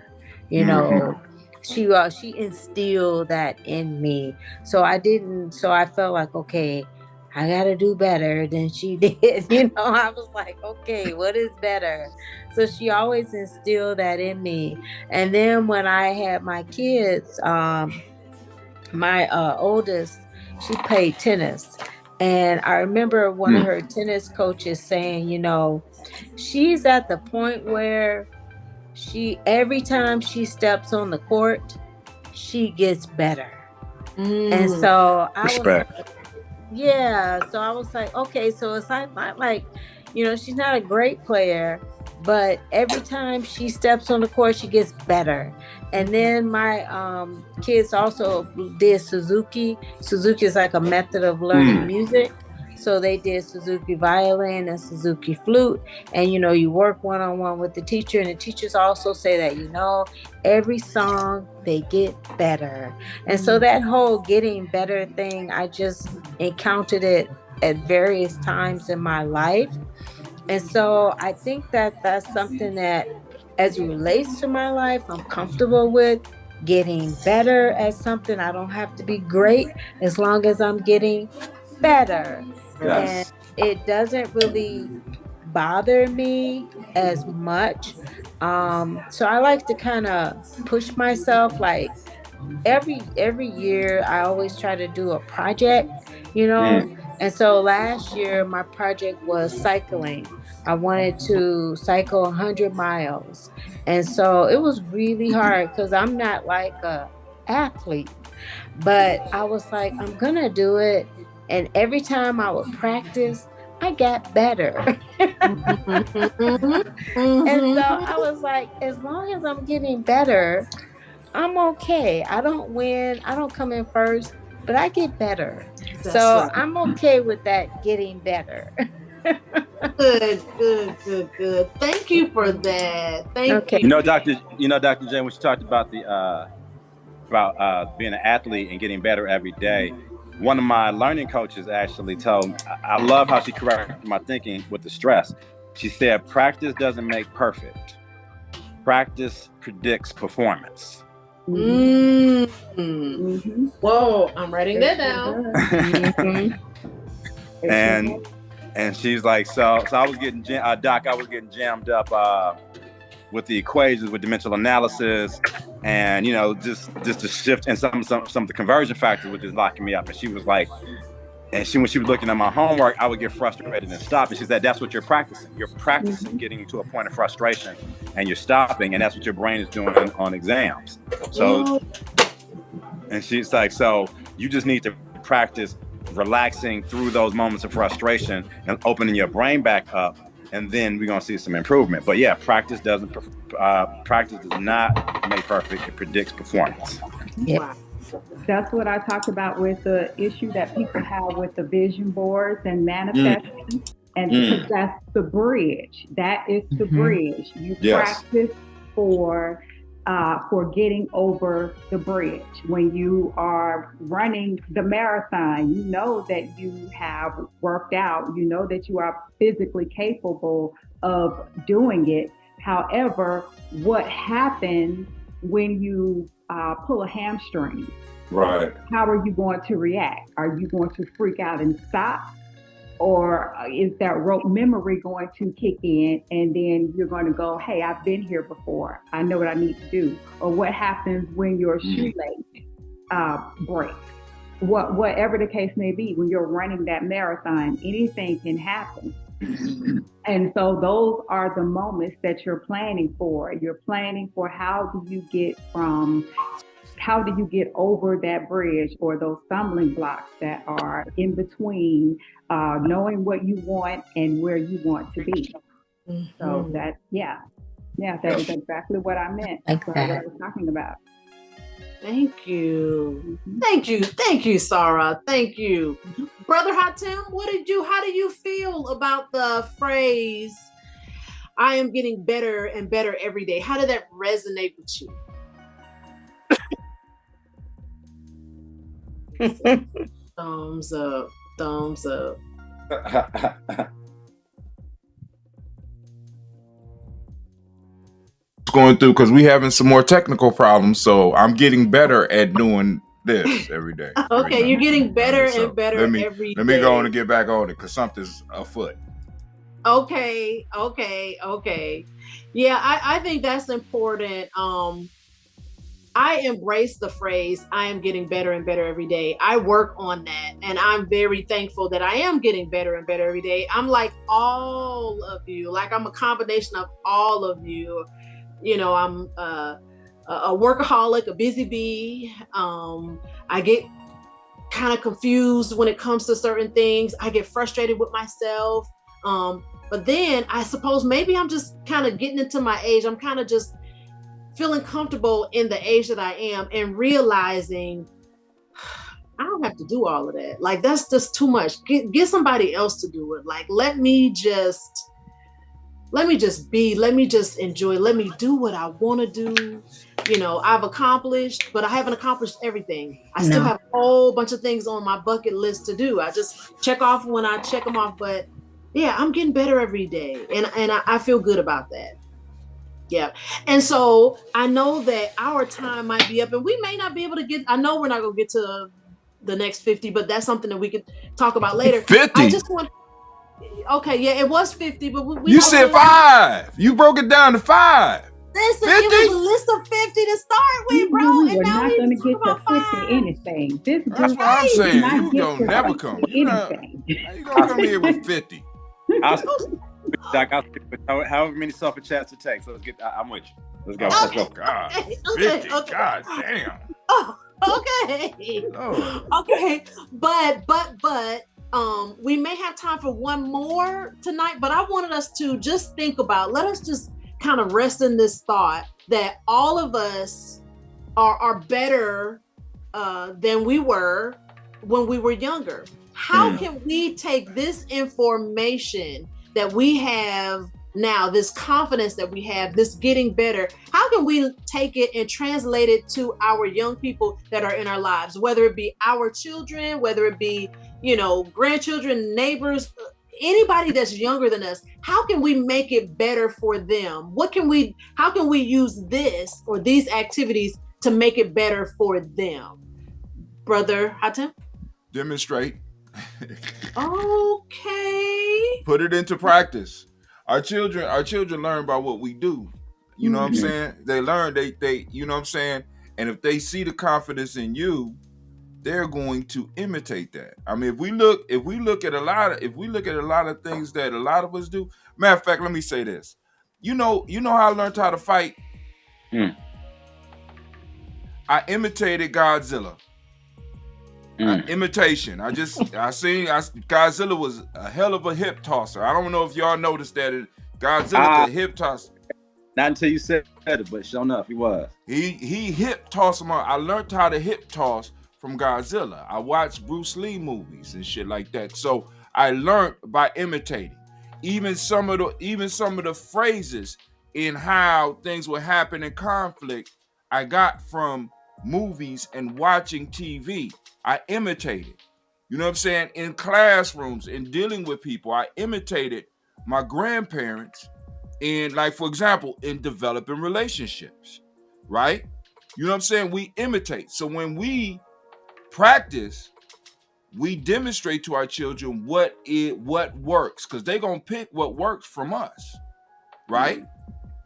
Speaker 3: She instilled that in me. So I felt like, okay, I gotta do better than she did. I was like, okay, what is better? So she always instilled that in me. And then when I had my kids, my oldest, she played tennis. And I remember one of her tennis coaches saying, she's at the point where every time she steps on the court, she gets better. And so I was like, okay, so it's not like, she's not a great player, but every time she steps on the court, she gets better. And then my kids also did Suzuki. Suzuki is like a method of learning music. So they did Suzuki violin and Suzuki flute. And, you work one-on-one with the teacher. And the teachers also say that, every song they get better. And so that whole getting better thing, I just encountered it at various times in my life. And so I think that that's something that, as it relates to my life, I'm comfortable with getting better at something. I don't have to be great as long as I'm getting better.
Speaker 6: Yes.
Speaker 3: it doesn't really bother me as much. So I like to kind of push myself, like every year I always try to do a project, you know. And so last year my project was cycling. I wanted to cycle 100 miles. And so it was really hard because I'm not like a athlete, but I was like, I'm gonna do it. And every time I would practice, I got better. And so I was like, as long as I'm getting better, I'm okay. I don't win, I don't come in first, but I get better.
Speaker 1: That's
Speaker 3: So
Speaker 1: right.
Speaker 3: I'm okay with that getting better.
Speaker 1: Good. Thank you for that. Thank
Speaker 3: Okay.
Speaker 1: you.
Speaker 6: Dr. J, when she talked about being an athlete and getting better every day, one of my learning coaches actually told me, I love how she corrected my thinking with the stress. She said, practice doesn't make perfect. Practice predicts performance.
Speaker 1: Whoa, I'm writing that down.
Speaker 6: And she's like, so I was getting Doc, I was getting jammed up with the equations, with dimensional analysis, and just the shift and some of the conversion factors, which is locking me up. And she was like, when she was looking at my homework, I would get frustrated and stop. And she said, that's what you're practicing. You're practicing getting to a point of frustration, and you're stopping, and that's what your brain is doing on exams. So, and she's like, so you just need to practice relaxing through those moments of frustration and opening your brain back up, and then we're gonna see some improvement. But yeah, practice does not make perfect. It predicts performance.
Speaker 3: Yeah.
Speaker 4: That's what I talked about with the issue that people have with the vision boards and manifesting. And because that's the bridge. That is the bridge. You practice for getting over the bridge. When you are running the marathon, you know that you have worked out, you know that you are physically capable of doing it. However, what happens when you pull a hamstring?
Speaker 5: Right.
Speaker 4: How are you going to react? Are you going to freak out and stop? Or is that rote memory going to kick in, and then you're going to go, hey, I've been here before. I know what I need to do. Or what happens when your shoelace breaks? Whatever the case may be, when you're running that marathon, anything can happen. And so those are the moments that you're planning for. You're planning for how do you get over that bridge, or those stumbling blocks that are in between knowing what you want and where you want to be. So that is exactly what I meant. That's what I was talking about.
Speaker 1: Thank you. Thank you, Sarah. Thank you. Brother Hatem, how do you feel about the phrase, I am getting better and better every day? How did that resonate with you? Thumbs up.
Speaker 2: Going through, because we having some more technical problems, so I'm getting better at doing this every day.
Speaker 1: Okay, you're getting better and better every day.
Speaker 2: Let me go on and get back on it, because something's afoot.
Speaker 1: Okay. Yeah, I think that's important. I embrace the phrase, I am getting better and better every day. I work on that, and I'm very thankful that I am getting better and better every day. I'm like all of you, like I'm a combination of all of you. I'm a workaholic, a busy bee. I get kind of confused when it comes to certain things. I get frustrated with myself. But then I suppose maybe I'm just kind of getting into my age. I'm kind of just feeling comfortable in the age that I am, and realizing I don't have to do all of that. Like, that's just too much. Get somebody else to do it. Like, let me just be, let me just enjoy, let me do what I want to do. I've accomplished, but I haven't accomplished everything. I still have a whole bunch of things on my bucket list to do. I just check off when I check them off. But yeah, I'm getting better every day. And I feel good about that. Yeah. And so I know that our time might be up, and we may not be able to I know we're not going to get to the next 50, but that's something that we could talk about later.
Speaker 2: 50?
Speaker 1: I just want Okay, yeah, it was 50, but we
Speaker 2: You said 5. You broke it down to 5.
Speaker 1: Listen,
Speaker 2: 50?
Speaker 1: it was a list of 50 to start
Speaker 4: We
Speaker 1: with, bro.
Speaker 4: knew we
Speaker 1: And
Speaker 4: were
Speaker 1: now
Speaker 4: not
Speaker 1: we
Speaker 4: going to
Speaker 1: talk
Speaker 4: get to
Speaker 1: about
Speaker 4: 50
Speaker 1: 5.
Speaker 4: anything. This
Speaker 2: That's
Speaker 4: group
Speaker 2: what I'm
Speaker 4: did
Speaker 2: saying.
Speaker 4: not
Speaker 2: You
Speaker 4: get
Speaker 2: don't
Speaker 4: to
Speaker 2: never
Speaker 4: 50
Speaker 2: come. You know,
Speaker 4: anything.
Speaker 2: how you gonna come here with 50?
Speaker 6: I'll stick with Doc. I'll stick with however many super chats it takes. So let's get. I'm with you. Let's go. Let's go.
Speaker 2: God,
Speaker 1: Okay,
Speaker 2: 50.
Speaker 1: okay.
Speaker 2: God damn.
Speaker 1: Oh, okay.
Speaker 2: Lord.
Speaker 1: Okay. But we may have time for one more tonight, but I wanted us to just think about, let us just kind of rest in this thought that all of us are better than we were when we were younger. How can we take this information that we have now, this confidence that we have, this getting better, how can we take it and translate it to our young people that are in our lives, whether it be our children, whether it be, grandchildren, neighbors, anybody that's younger than us? How can we make it better for them? How can we use this or these activities to make it better for them? Brother Hatem?
Speaker 2: Demonstrate.
Speaker 1: Okay.
Speaker 2: Put it into practice. Our children learn by what we do. You know what I'm saying? They learn, they you know what I'm saying? And if they see the confidence in you, they're going to imitate that. I mean, if we look at a lot of things that a lot of us do. Matter of fact, let me say this. You know how I learned how to fight? I imitated Godzilla. Imitation. Godzilla was a hell of a hip tosser. I don't know if y'all noticed that. Godzilla could hip toss.
Speaker 6: Not until you said it, but sure enough, he was.
Speaker 2: He hip tossed him out. I learned how to hip toss from Godzilla. I watched Bruce Lee movies and shit like that. So I learned by imitating. Even some of the phrases in how things would happen in conflict, I got from movies and watching TV. I imitated. You know what I'm saying? In classrooms, in dealing with people, I imitated my grandparents in, like, for example, in developing relationships, right? You know what I'm saying? We imitate. So when we practice, we demonstrate to our children what works, because they're gonna pick what works from us, right?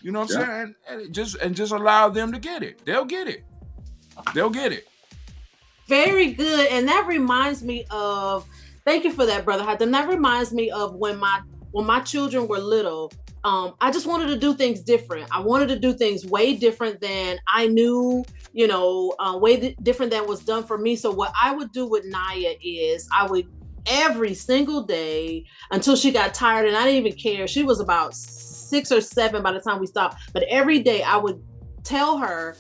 Speaker 2: You know what I'm saying? And just allow them to get it. They'll get it.
Speaker 1: Very good. And that reminds me of, thank you for that, Brother Hatem. That reminds me of when my children were little. I just wanted to do things different. I wanted to do things way different than I knew, way different than was done for me. So what I would do with Naya is I would every single day until she got tired, and I didn't even care. She was about 6 or 7 by the time we stopped. But every day I would tell her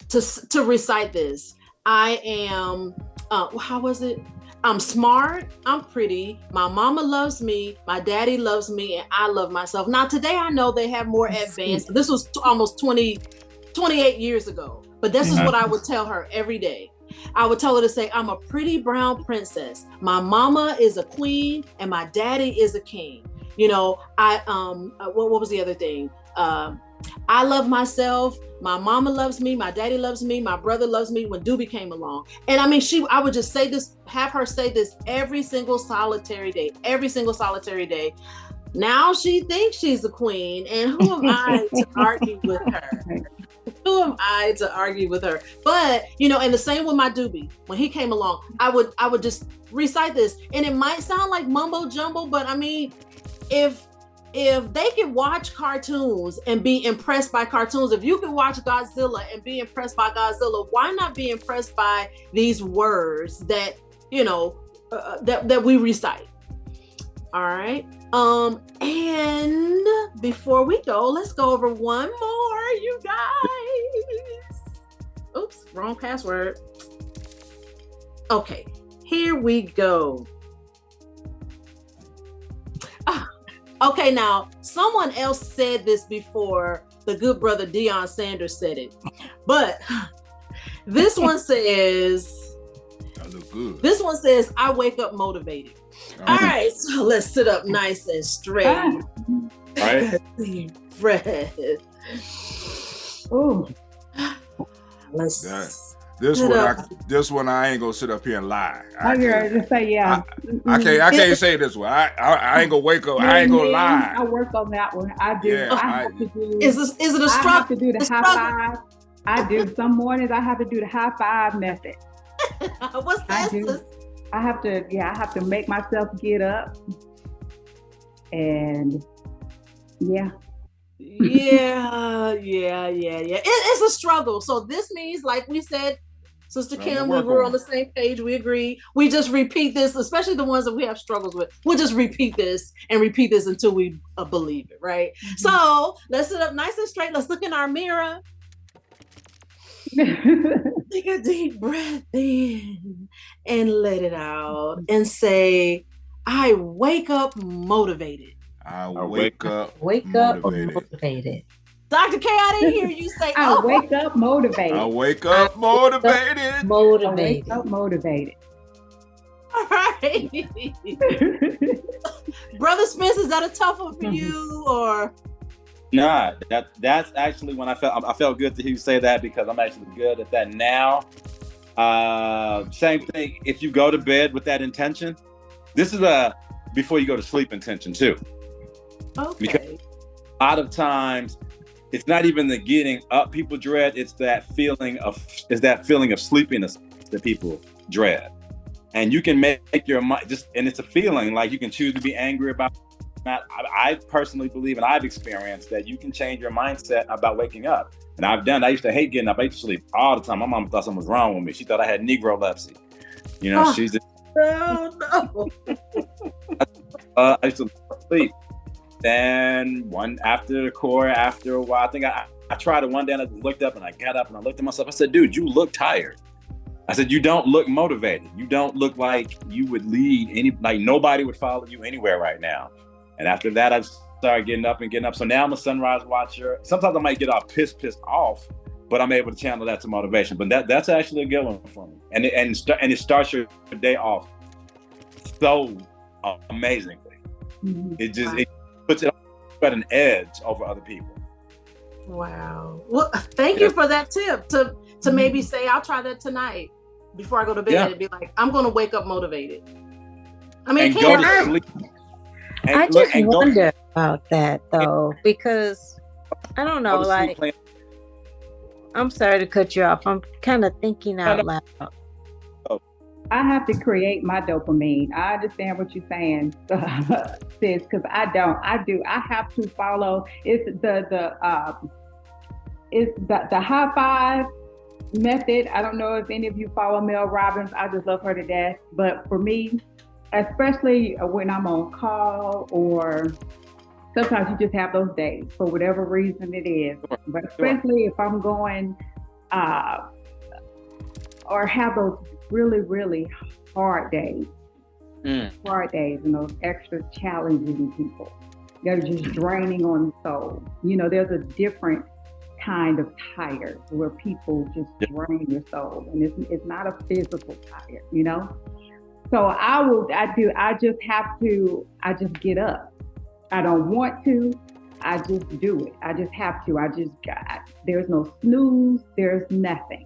Speaker 1: to recite this. I am, how was it? I'm smart, I'm pretty, my mama loves me, my daddy loves me, and I love myself. Now today I know they have more advanced. This was almost 28 years ago, but this is what I would tell her every day. I would tell her to say, I'm a pretty brown princess. My mama is a queen and my daddy is a king. What was the other thing? I love myself. My mama loves me. My daddy loves me. My brother loves me. When Doobie came along, and I mean, I would just say this, have her say this every single solitary day. Now she thinks she's the queen, and who am I to argue with her? But and the same with my Doobie. When he came along, I would just recite this, and it might sound like mumbo jumbo, but I mean, if they can watch cartoons and be impressed by cartoons, if you can watch Godzilla and be impressed by Godzilla, why not be impressed by these words that that we recite? All right. And before we go, let's go over one more, you guys. Oops, wrong password. Okay, here we go. Okay, now, someone else said this before. The good brother Deion Sanders said it. But this one says,
Speaker 2: I look good.
Speaker 1: This one says, I wake up motivated. All right, so let's sit up nice and straight.
Speaker 6: All right.
Speaker 1: Deep breath. Ooh. Let's
Speaker 2: This one I ain't gonna sit up here and lie.
Speaker 4: I heard to say, yeah.
Speaker 2: I can't say this one. I ain't gonna wake up. I ain't gonna lie.
Speaker 4: I work on that one. I do.
Speaker 2: Yeah,
Speaker 4: I have to do.
Speaker 1: Is it a struggle?
Speaker 4: I have to do the high five. I do. Some mornings I have to do the high five method.
Speaker 1: What's that?
Speaker 4: I have to make myself get up. And yeah.
Speaker 1: Yeah. It's a struggle. So this means, like we said, Sister Kim, we were on the same page. We agree. We just repeat this, especially the ones that we have struggles with. We'll just repeat this until we believe it, right? Mm-hmm. So let's sit up nice and straight. Let's look in our mirror. Take a deep breath in and let it out and say, I wake up motivated.
Speaker 2: I wake up
Speaker 3: motivated.
Speaker 1: Dr. K, I didn't hear you say,
Speaker 4: I wake up motivated.
Speaker 2: I wake up motivated.
Speaker 3: Motivated.
Speaker 4: I wake up motivated.
Speaker 1: All right. Brother Spence, is that a tough one for you, or?
Speaker 6: Nah, that's actually when I felt good to hear you say that, because I'm actually good at that now. Same thing. If you go to bed with that intention, this is a before you go to sleep intention too.
Speaker 1: Okay.
Speaker 6: Because a lot of times it's not even the getting up people dread, it's that feeling of sleepiness that people dread. And you can make your mind and it's a feeling, like you can choose to be angry about that. I personally believe, and I've experienced, that you can change your mindset about waking up. And I've done. I used to hate getting up. I used to sleep all the time. My mom thought something was wrong with me. She thought I had Negrolepsy. You know, she's just,
Speaker 1: no.
Speaker 6: I used to sleep. Then after a while, I think I tried it one day, and I looked up and I got up and I looked at myself. I said, dude, you look tired. I said, you don't look motivated. You don't look like you would lead like nobody would follow you anywhere right now. And after that, I started getting up. So now I'm a sunrise watcher. Sometimes I might get all pissed off, but I'm able to channel that to motivation. But that's actually a good one for me. And it starts your day off so amazingly. Mm-hmm. It puts it at an edge over other people.
Speaker 1: Wow. Well, thank you for that tip to maybe say, I'll try that tonight before I go to bed and be like, I'm going to wake up motivated. I mean,
Speaker 6: go to sleep.
Speaker 3: I just wonder about that though, because I don't know, like, I'm sorry to cut you off. I'm kind of thinking out loud.
Speaker 4: I have to create my dopamine. I understand what you're saying, sis, because I don't. I have to follow. It's the high five method. I don't know if any of you follow Mel Robbins. I just love her to death. But for me, especially when I'm on call, or sometimes you just have those days for whatever reason it is. But especially if I'm going or have those really, really hard days, and those extra challenging people that are just draining on the soul. You know, there's a different kind of tired where people just drain your soul, and it's not a physical tired, you know? So I just get up. I don't want to, I just do it. I just have to, there's no snooze, there's nothing.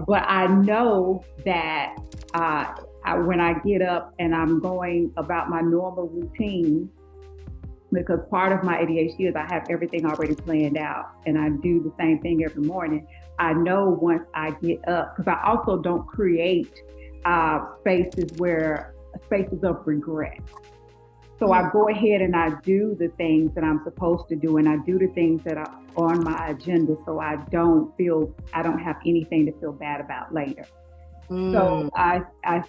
Speaker 4: But I know that when I get up and I'm going about my normal routine, because part of my ADHD is I have everything already planned out, and I do the same thing every morning. I know once I get up, because I also don't create spaces of regret. So I go ahead and I do the things that I'm supposed to do, and I do the things that are on my agenda, so I don't have anything to feel bad about later. So I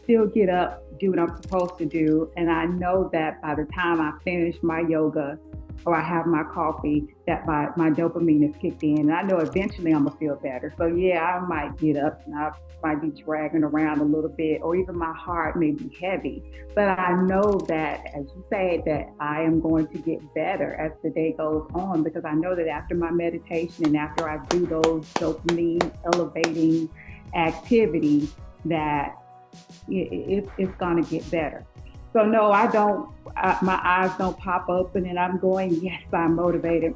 Speaker 4: still get up, do what I'm supposed to do, and I know that by the time I finish my yoga or I have my coffee, that my dopamine is kicked in, and I know eventually I'm gonna feel better. So yeah, I might get up and I might be dragging around a little bit, or even my heart may be heavy, but I know that, as you say, that I am going to get better as the day goes on, because I know that after my meditation and after I do those dopamine elevating activities, that it's gonna get better. So no, I don't. My eyes don't pop open and I'm going, yes, I'm motivated.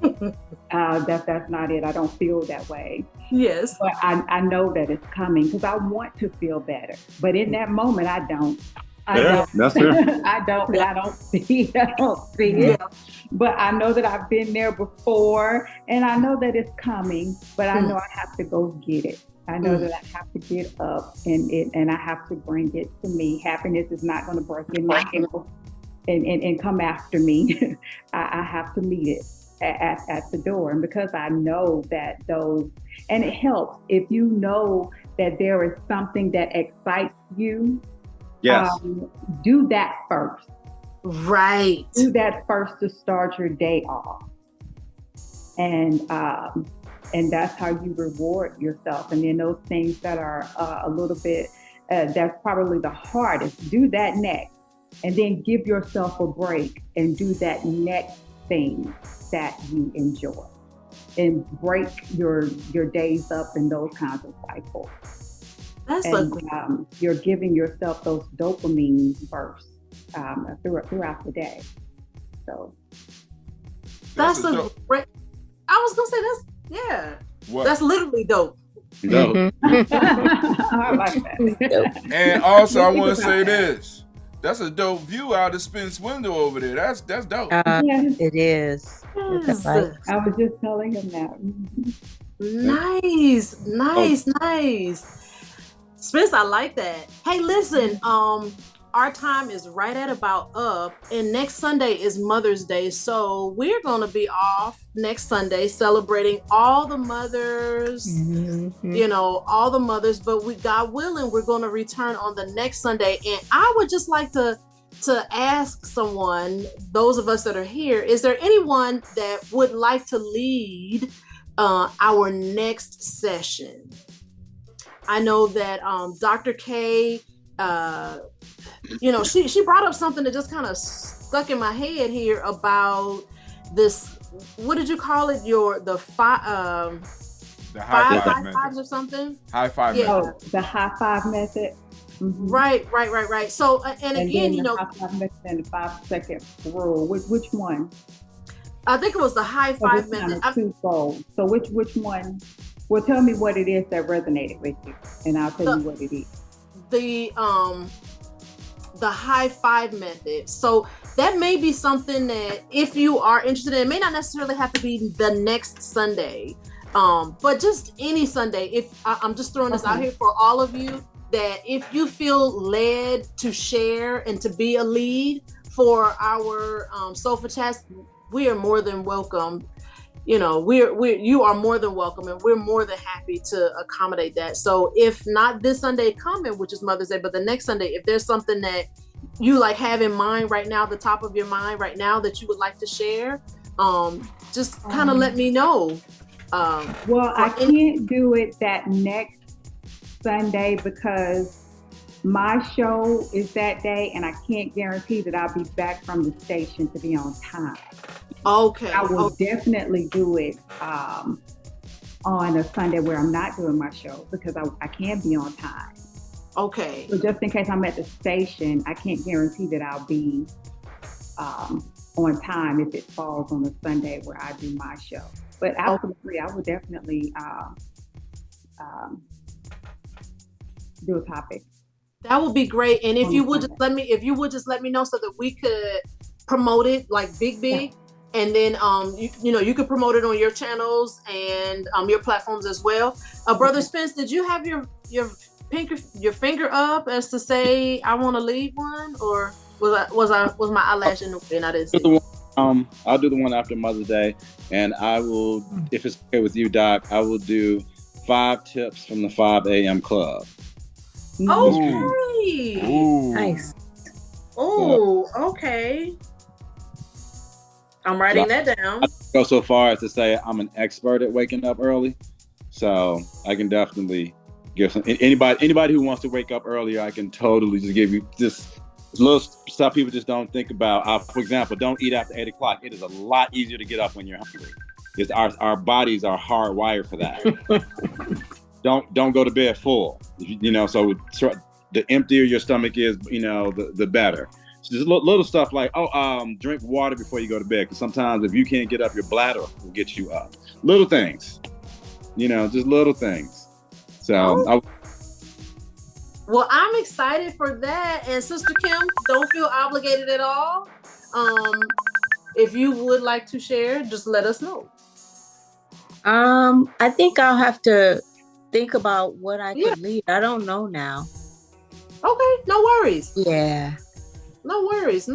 Speaker 4: That's not it. I don't feel that way.
Speaker 1: Yes.
Speaker 4: But I know that it's coming because I want to feel better. But in that moment, I don't.
Speaker 6: That's true.
Speaker 4: I don't see it.
Speaker 1: Yeah.
Speaker 4: But I know that I've been there before, and I know that it's coming. But I know I have to go get it. I know that I have to get up and I have to bring it to me. Happiness is not going to break in my ankle and come after me. I have to meet it at the door. And because I know that and it helps if you know that there is something that excites you.
Speaker 6: Yes.
Speaker 4: Do that first.
Speaker 1: Right.
Speaker 4: Do that first to start your day off. And that's how you reward yourself. And then those things that are a little bit, that's probably the hardest, do that next. And then give yourself a break and do that next thing that you enjoy. And break your days up in those kinds of cycles. You're giving yourself those dopamine bursts throughout the day. So
Speaker 1: that's a great. I was gonna say that's literally dope.
Speaker 6: No.
Speaker 4: I like that.
Speaker 2: And also, I want to say this. That's a dope view out of Spence window over there. That's dope.
Speaker 4: Yes.
Speaker 3: It is.
Speaker 1: Yes.
Speaker 4: I was just telling him that.
Speaker 1: Nice. Spence, I like that. Hey, listen, our time is right at about up, and next Sunday is Mother's Day, so we're going to be off next Sunday celebrating all the mothers, all the mothers, but God willing, we're going to return on the next Sunday. And I would just like to ask someone, those of us that are here, is there anyone that would like to lead our next session? I know that Dr. K, she brought up something that just kind of stuck in my head here about this. What did you call it? The high fives or something?
Speaker 2: High five
Speaker 4: method. The high five method. Mm-hmm.
Speaker 1: Right. So, and again,
Speaker 4: the high five method and the 5-second rule. Which one?
Speaker 1: I think it was the high five method.
Speaker 4: Twofold. So which one? Well, tell me what it is that resonated with you, and I'll tell you what it is.
Speaker 1: The high five method. So that may be something that if you are interested in, it may not necessarily have to be the next Sunday, but just any Sunday. If I'm just throwing this out here for all of you, that if you feel led to share and to be a lead for our sofa chats, we are more than welcome. You are more than welcome, and we're more than happy to accommodate that. So if not this Sunday coming, which is Mother's Day, but the next Sunday, if there's something that you have in mind right now, the top of your mind right now that you would like to share, just kind of let me know.
Speaker 4: I can't do it that next Sunday because my show is that day, and I can't guarantee that I'll be back from the station to be on time.
Speaker 1: Okay.
Speaker 4: I will definitely do it on a Sunday where I'm not doing my show because I can be on time.
Speaker 1: Okay.
Speaker 4: So just in case I'm at the station, I can't guarantee that I'll be on time if it falls on a Sunday where I do my show. But absolutely, I would definitely do a topic.
Speaker 1: That would be great. And if you would just let me know so that we could promote it big. Yeah. And then you could promote it on your channels and your platforms as well. Brother Spence, did you have your finger up as to say I want to lead one, or was my eyelash in the way and I didn't see it?
Speaker 6: I'll do the one after Mother's Day, and I will, if it's okay with you, Doc, I will do 5 tips from the 5 a.m. club.
Speaker 1: Okay.
Speaker 2: Ooh.
Speaker 3: Nice.
Speaker 1: Oh, okay. I'm writing that down.
Speaker 6: I go so far as to say I'm an expert at waking up early, so I can definitely give some. Anybody who wants to wake up earlier, I can totally just give you just little stuff people just don't think about. For example, don't eat after 8 o'clock. It is a lot easier to get up when you're hungry. Because our bodies are hardwired for that. Don't go to bed full. So the emptier your stomach is, the better. Just little stuff like, drink water before you go to bed. Because sometimes if you can't get up, your bladder will get you up. Little things, just little things. So,
Speaker 1: well, I'm excited for that. And Sister Kim, don't feel obligated at all. If you would like to share, just let us know.
Speaker 3: I think I'll have to think about what I could lead. I don't know now.
Speaker 1: Okay, no worries.
Speaker 3: Yeah.
Speaker 1: No worries,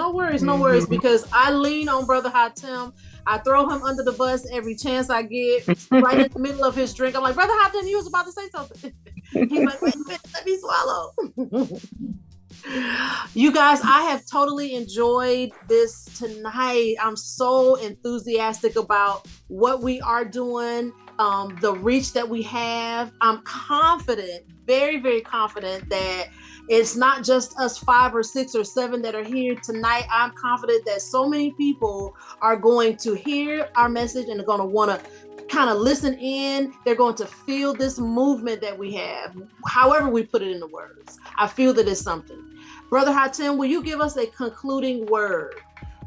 Speaker 1: because I lean on Brother Hatem. I throw him under the bus every chance I get, right in the middle of his drink. I'm like, Brother Hatem, you was about to say something. He's like, wait a minute, let me swallow. You guys, I have totally enjoyed this tonight. I'm so enthusiastic about what we are doing, the reach that we have. I'm confident, very, very confident that it's not just us 5 or 6 or 7 that are here tonight. I'm confident that so many people are going to hear our message and are going to want to kind of listen in. They're going to feel this movement that we have, however we put it into words. I feel that it's something. Brother Hatem, will you give us a concluding word?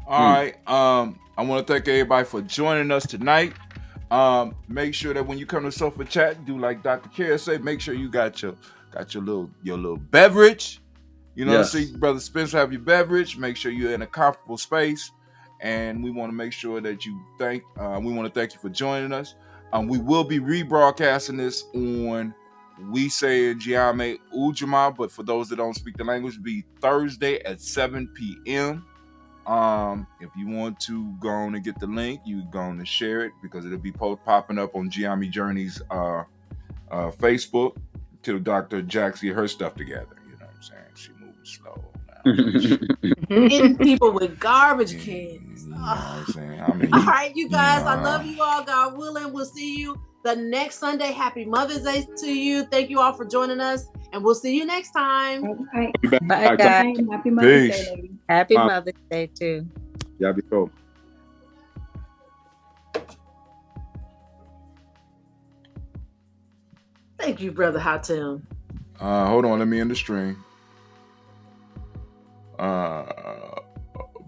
Speaker 2: All right. I want to thank everybody for joining us tonight. Make sure that when you come to Sofa Chat, do like Dr. Kara say, make sure you got your little beverage. See Brother Spencer have your beverage. Make sure you're in a comfortable space. And we want to make sure that we want to thank you for joining us. We will be rebroadcasting this on We Say Giame Ujama, but for those that don't speak the language, it'll be Thursday at 7 p.m. If you want to go on and get the link, you go on and share it because it'll be popping up on Giame Journey's Facebook till Dr. Jax get her stuff together. You know what I'm saying? She moving slow now.
Speaker 1: Hitting people with garbage cans.
Speaker 2: You know what I'm saying?
Speaker 1: All right, you guys, I love you all. God willing, we'll see you the next Sunday. Happy Mother's Day to you. Thank you all for joining us, and we'll see you next time.
Speaker 4: Right.
Speaker 3: Bye, guys.
Speaker 4: Happy Mother's Day, ladies.
Speaker 3: Happy Mother's Day, too.
Speaker 6: Yeah, be cool.
Speaker 1: Thank you, Brother Hatem.
Speaker 2: Hold on, let me end the stream.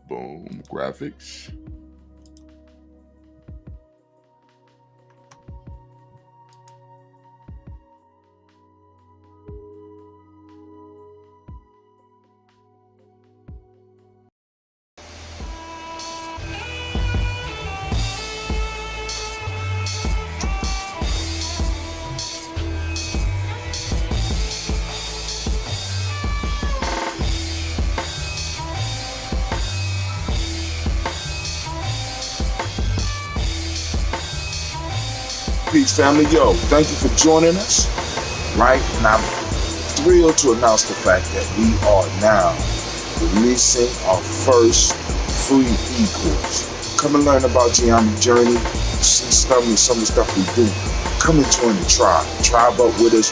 Speaker 2: Boom, graphics.
Speaker 7: Peace, family. Yo, thank you for joining us. Right? And I'm thrilled to announce the fact that we are now releasing our first free e-course. Come and learn about Giame Journey. See some of the stuff we do. Come and join the tribe. Tribe up with us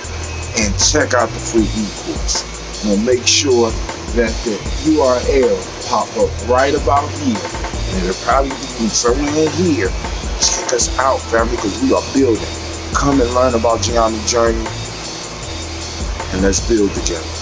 Speaker 7: and check out the free e-course. And make sure that the URL pop up right about here. And it'll probably be somewhere in here. Check us out, family, because we are building. Come and learn about Giame Journey, and let's build together.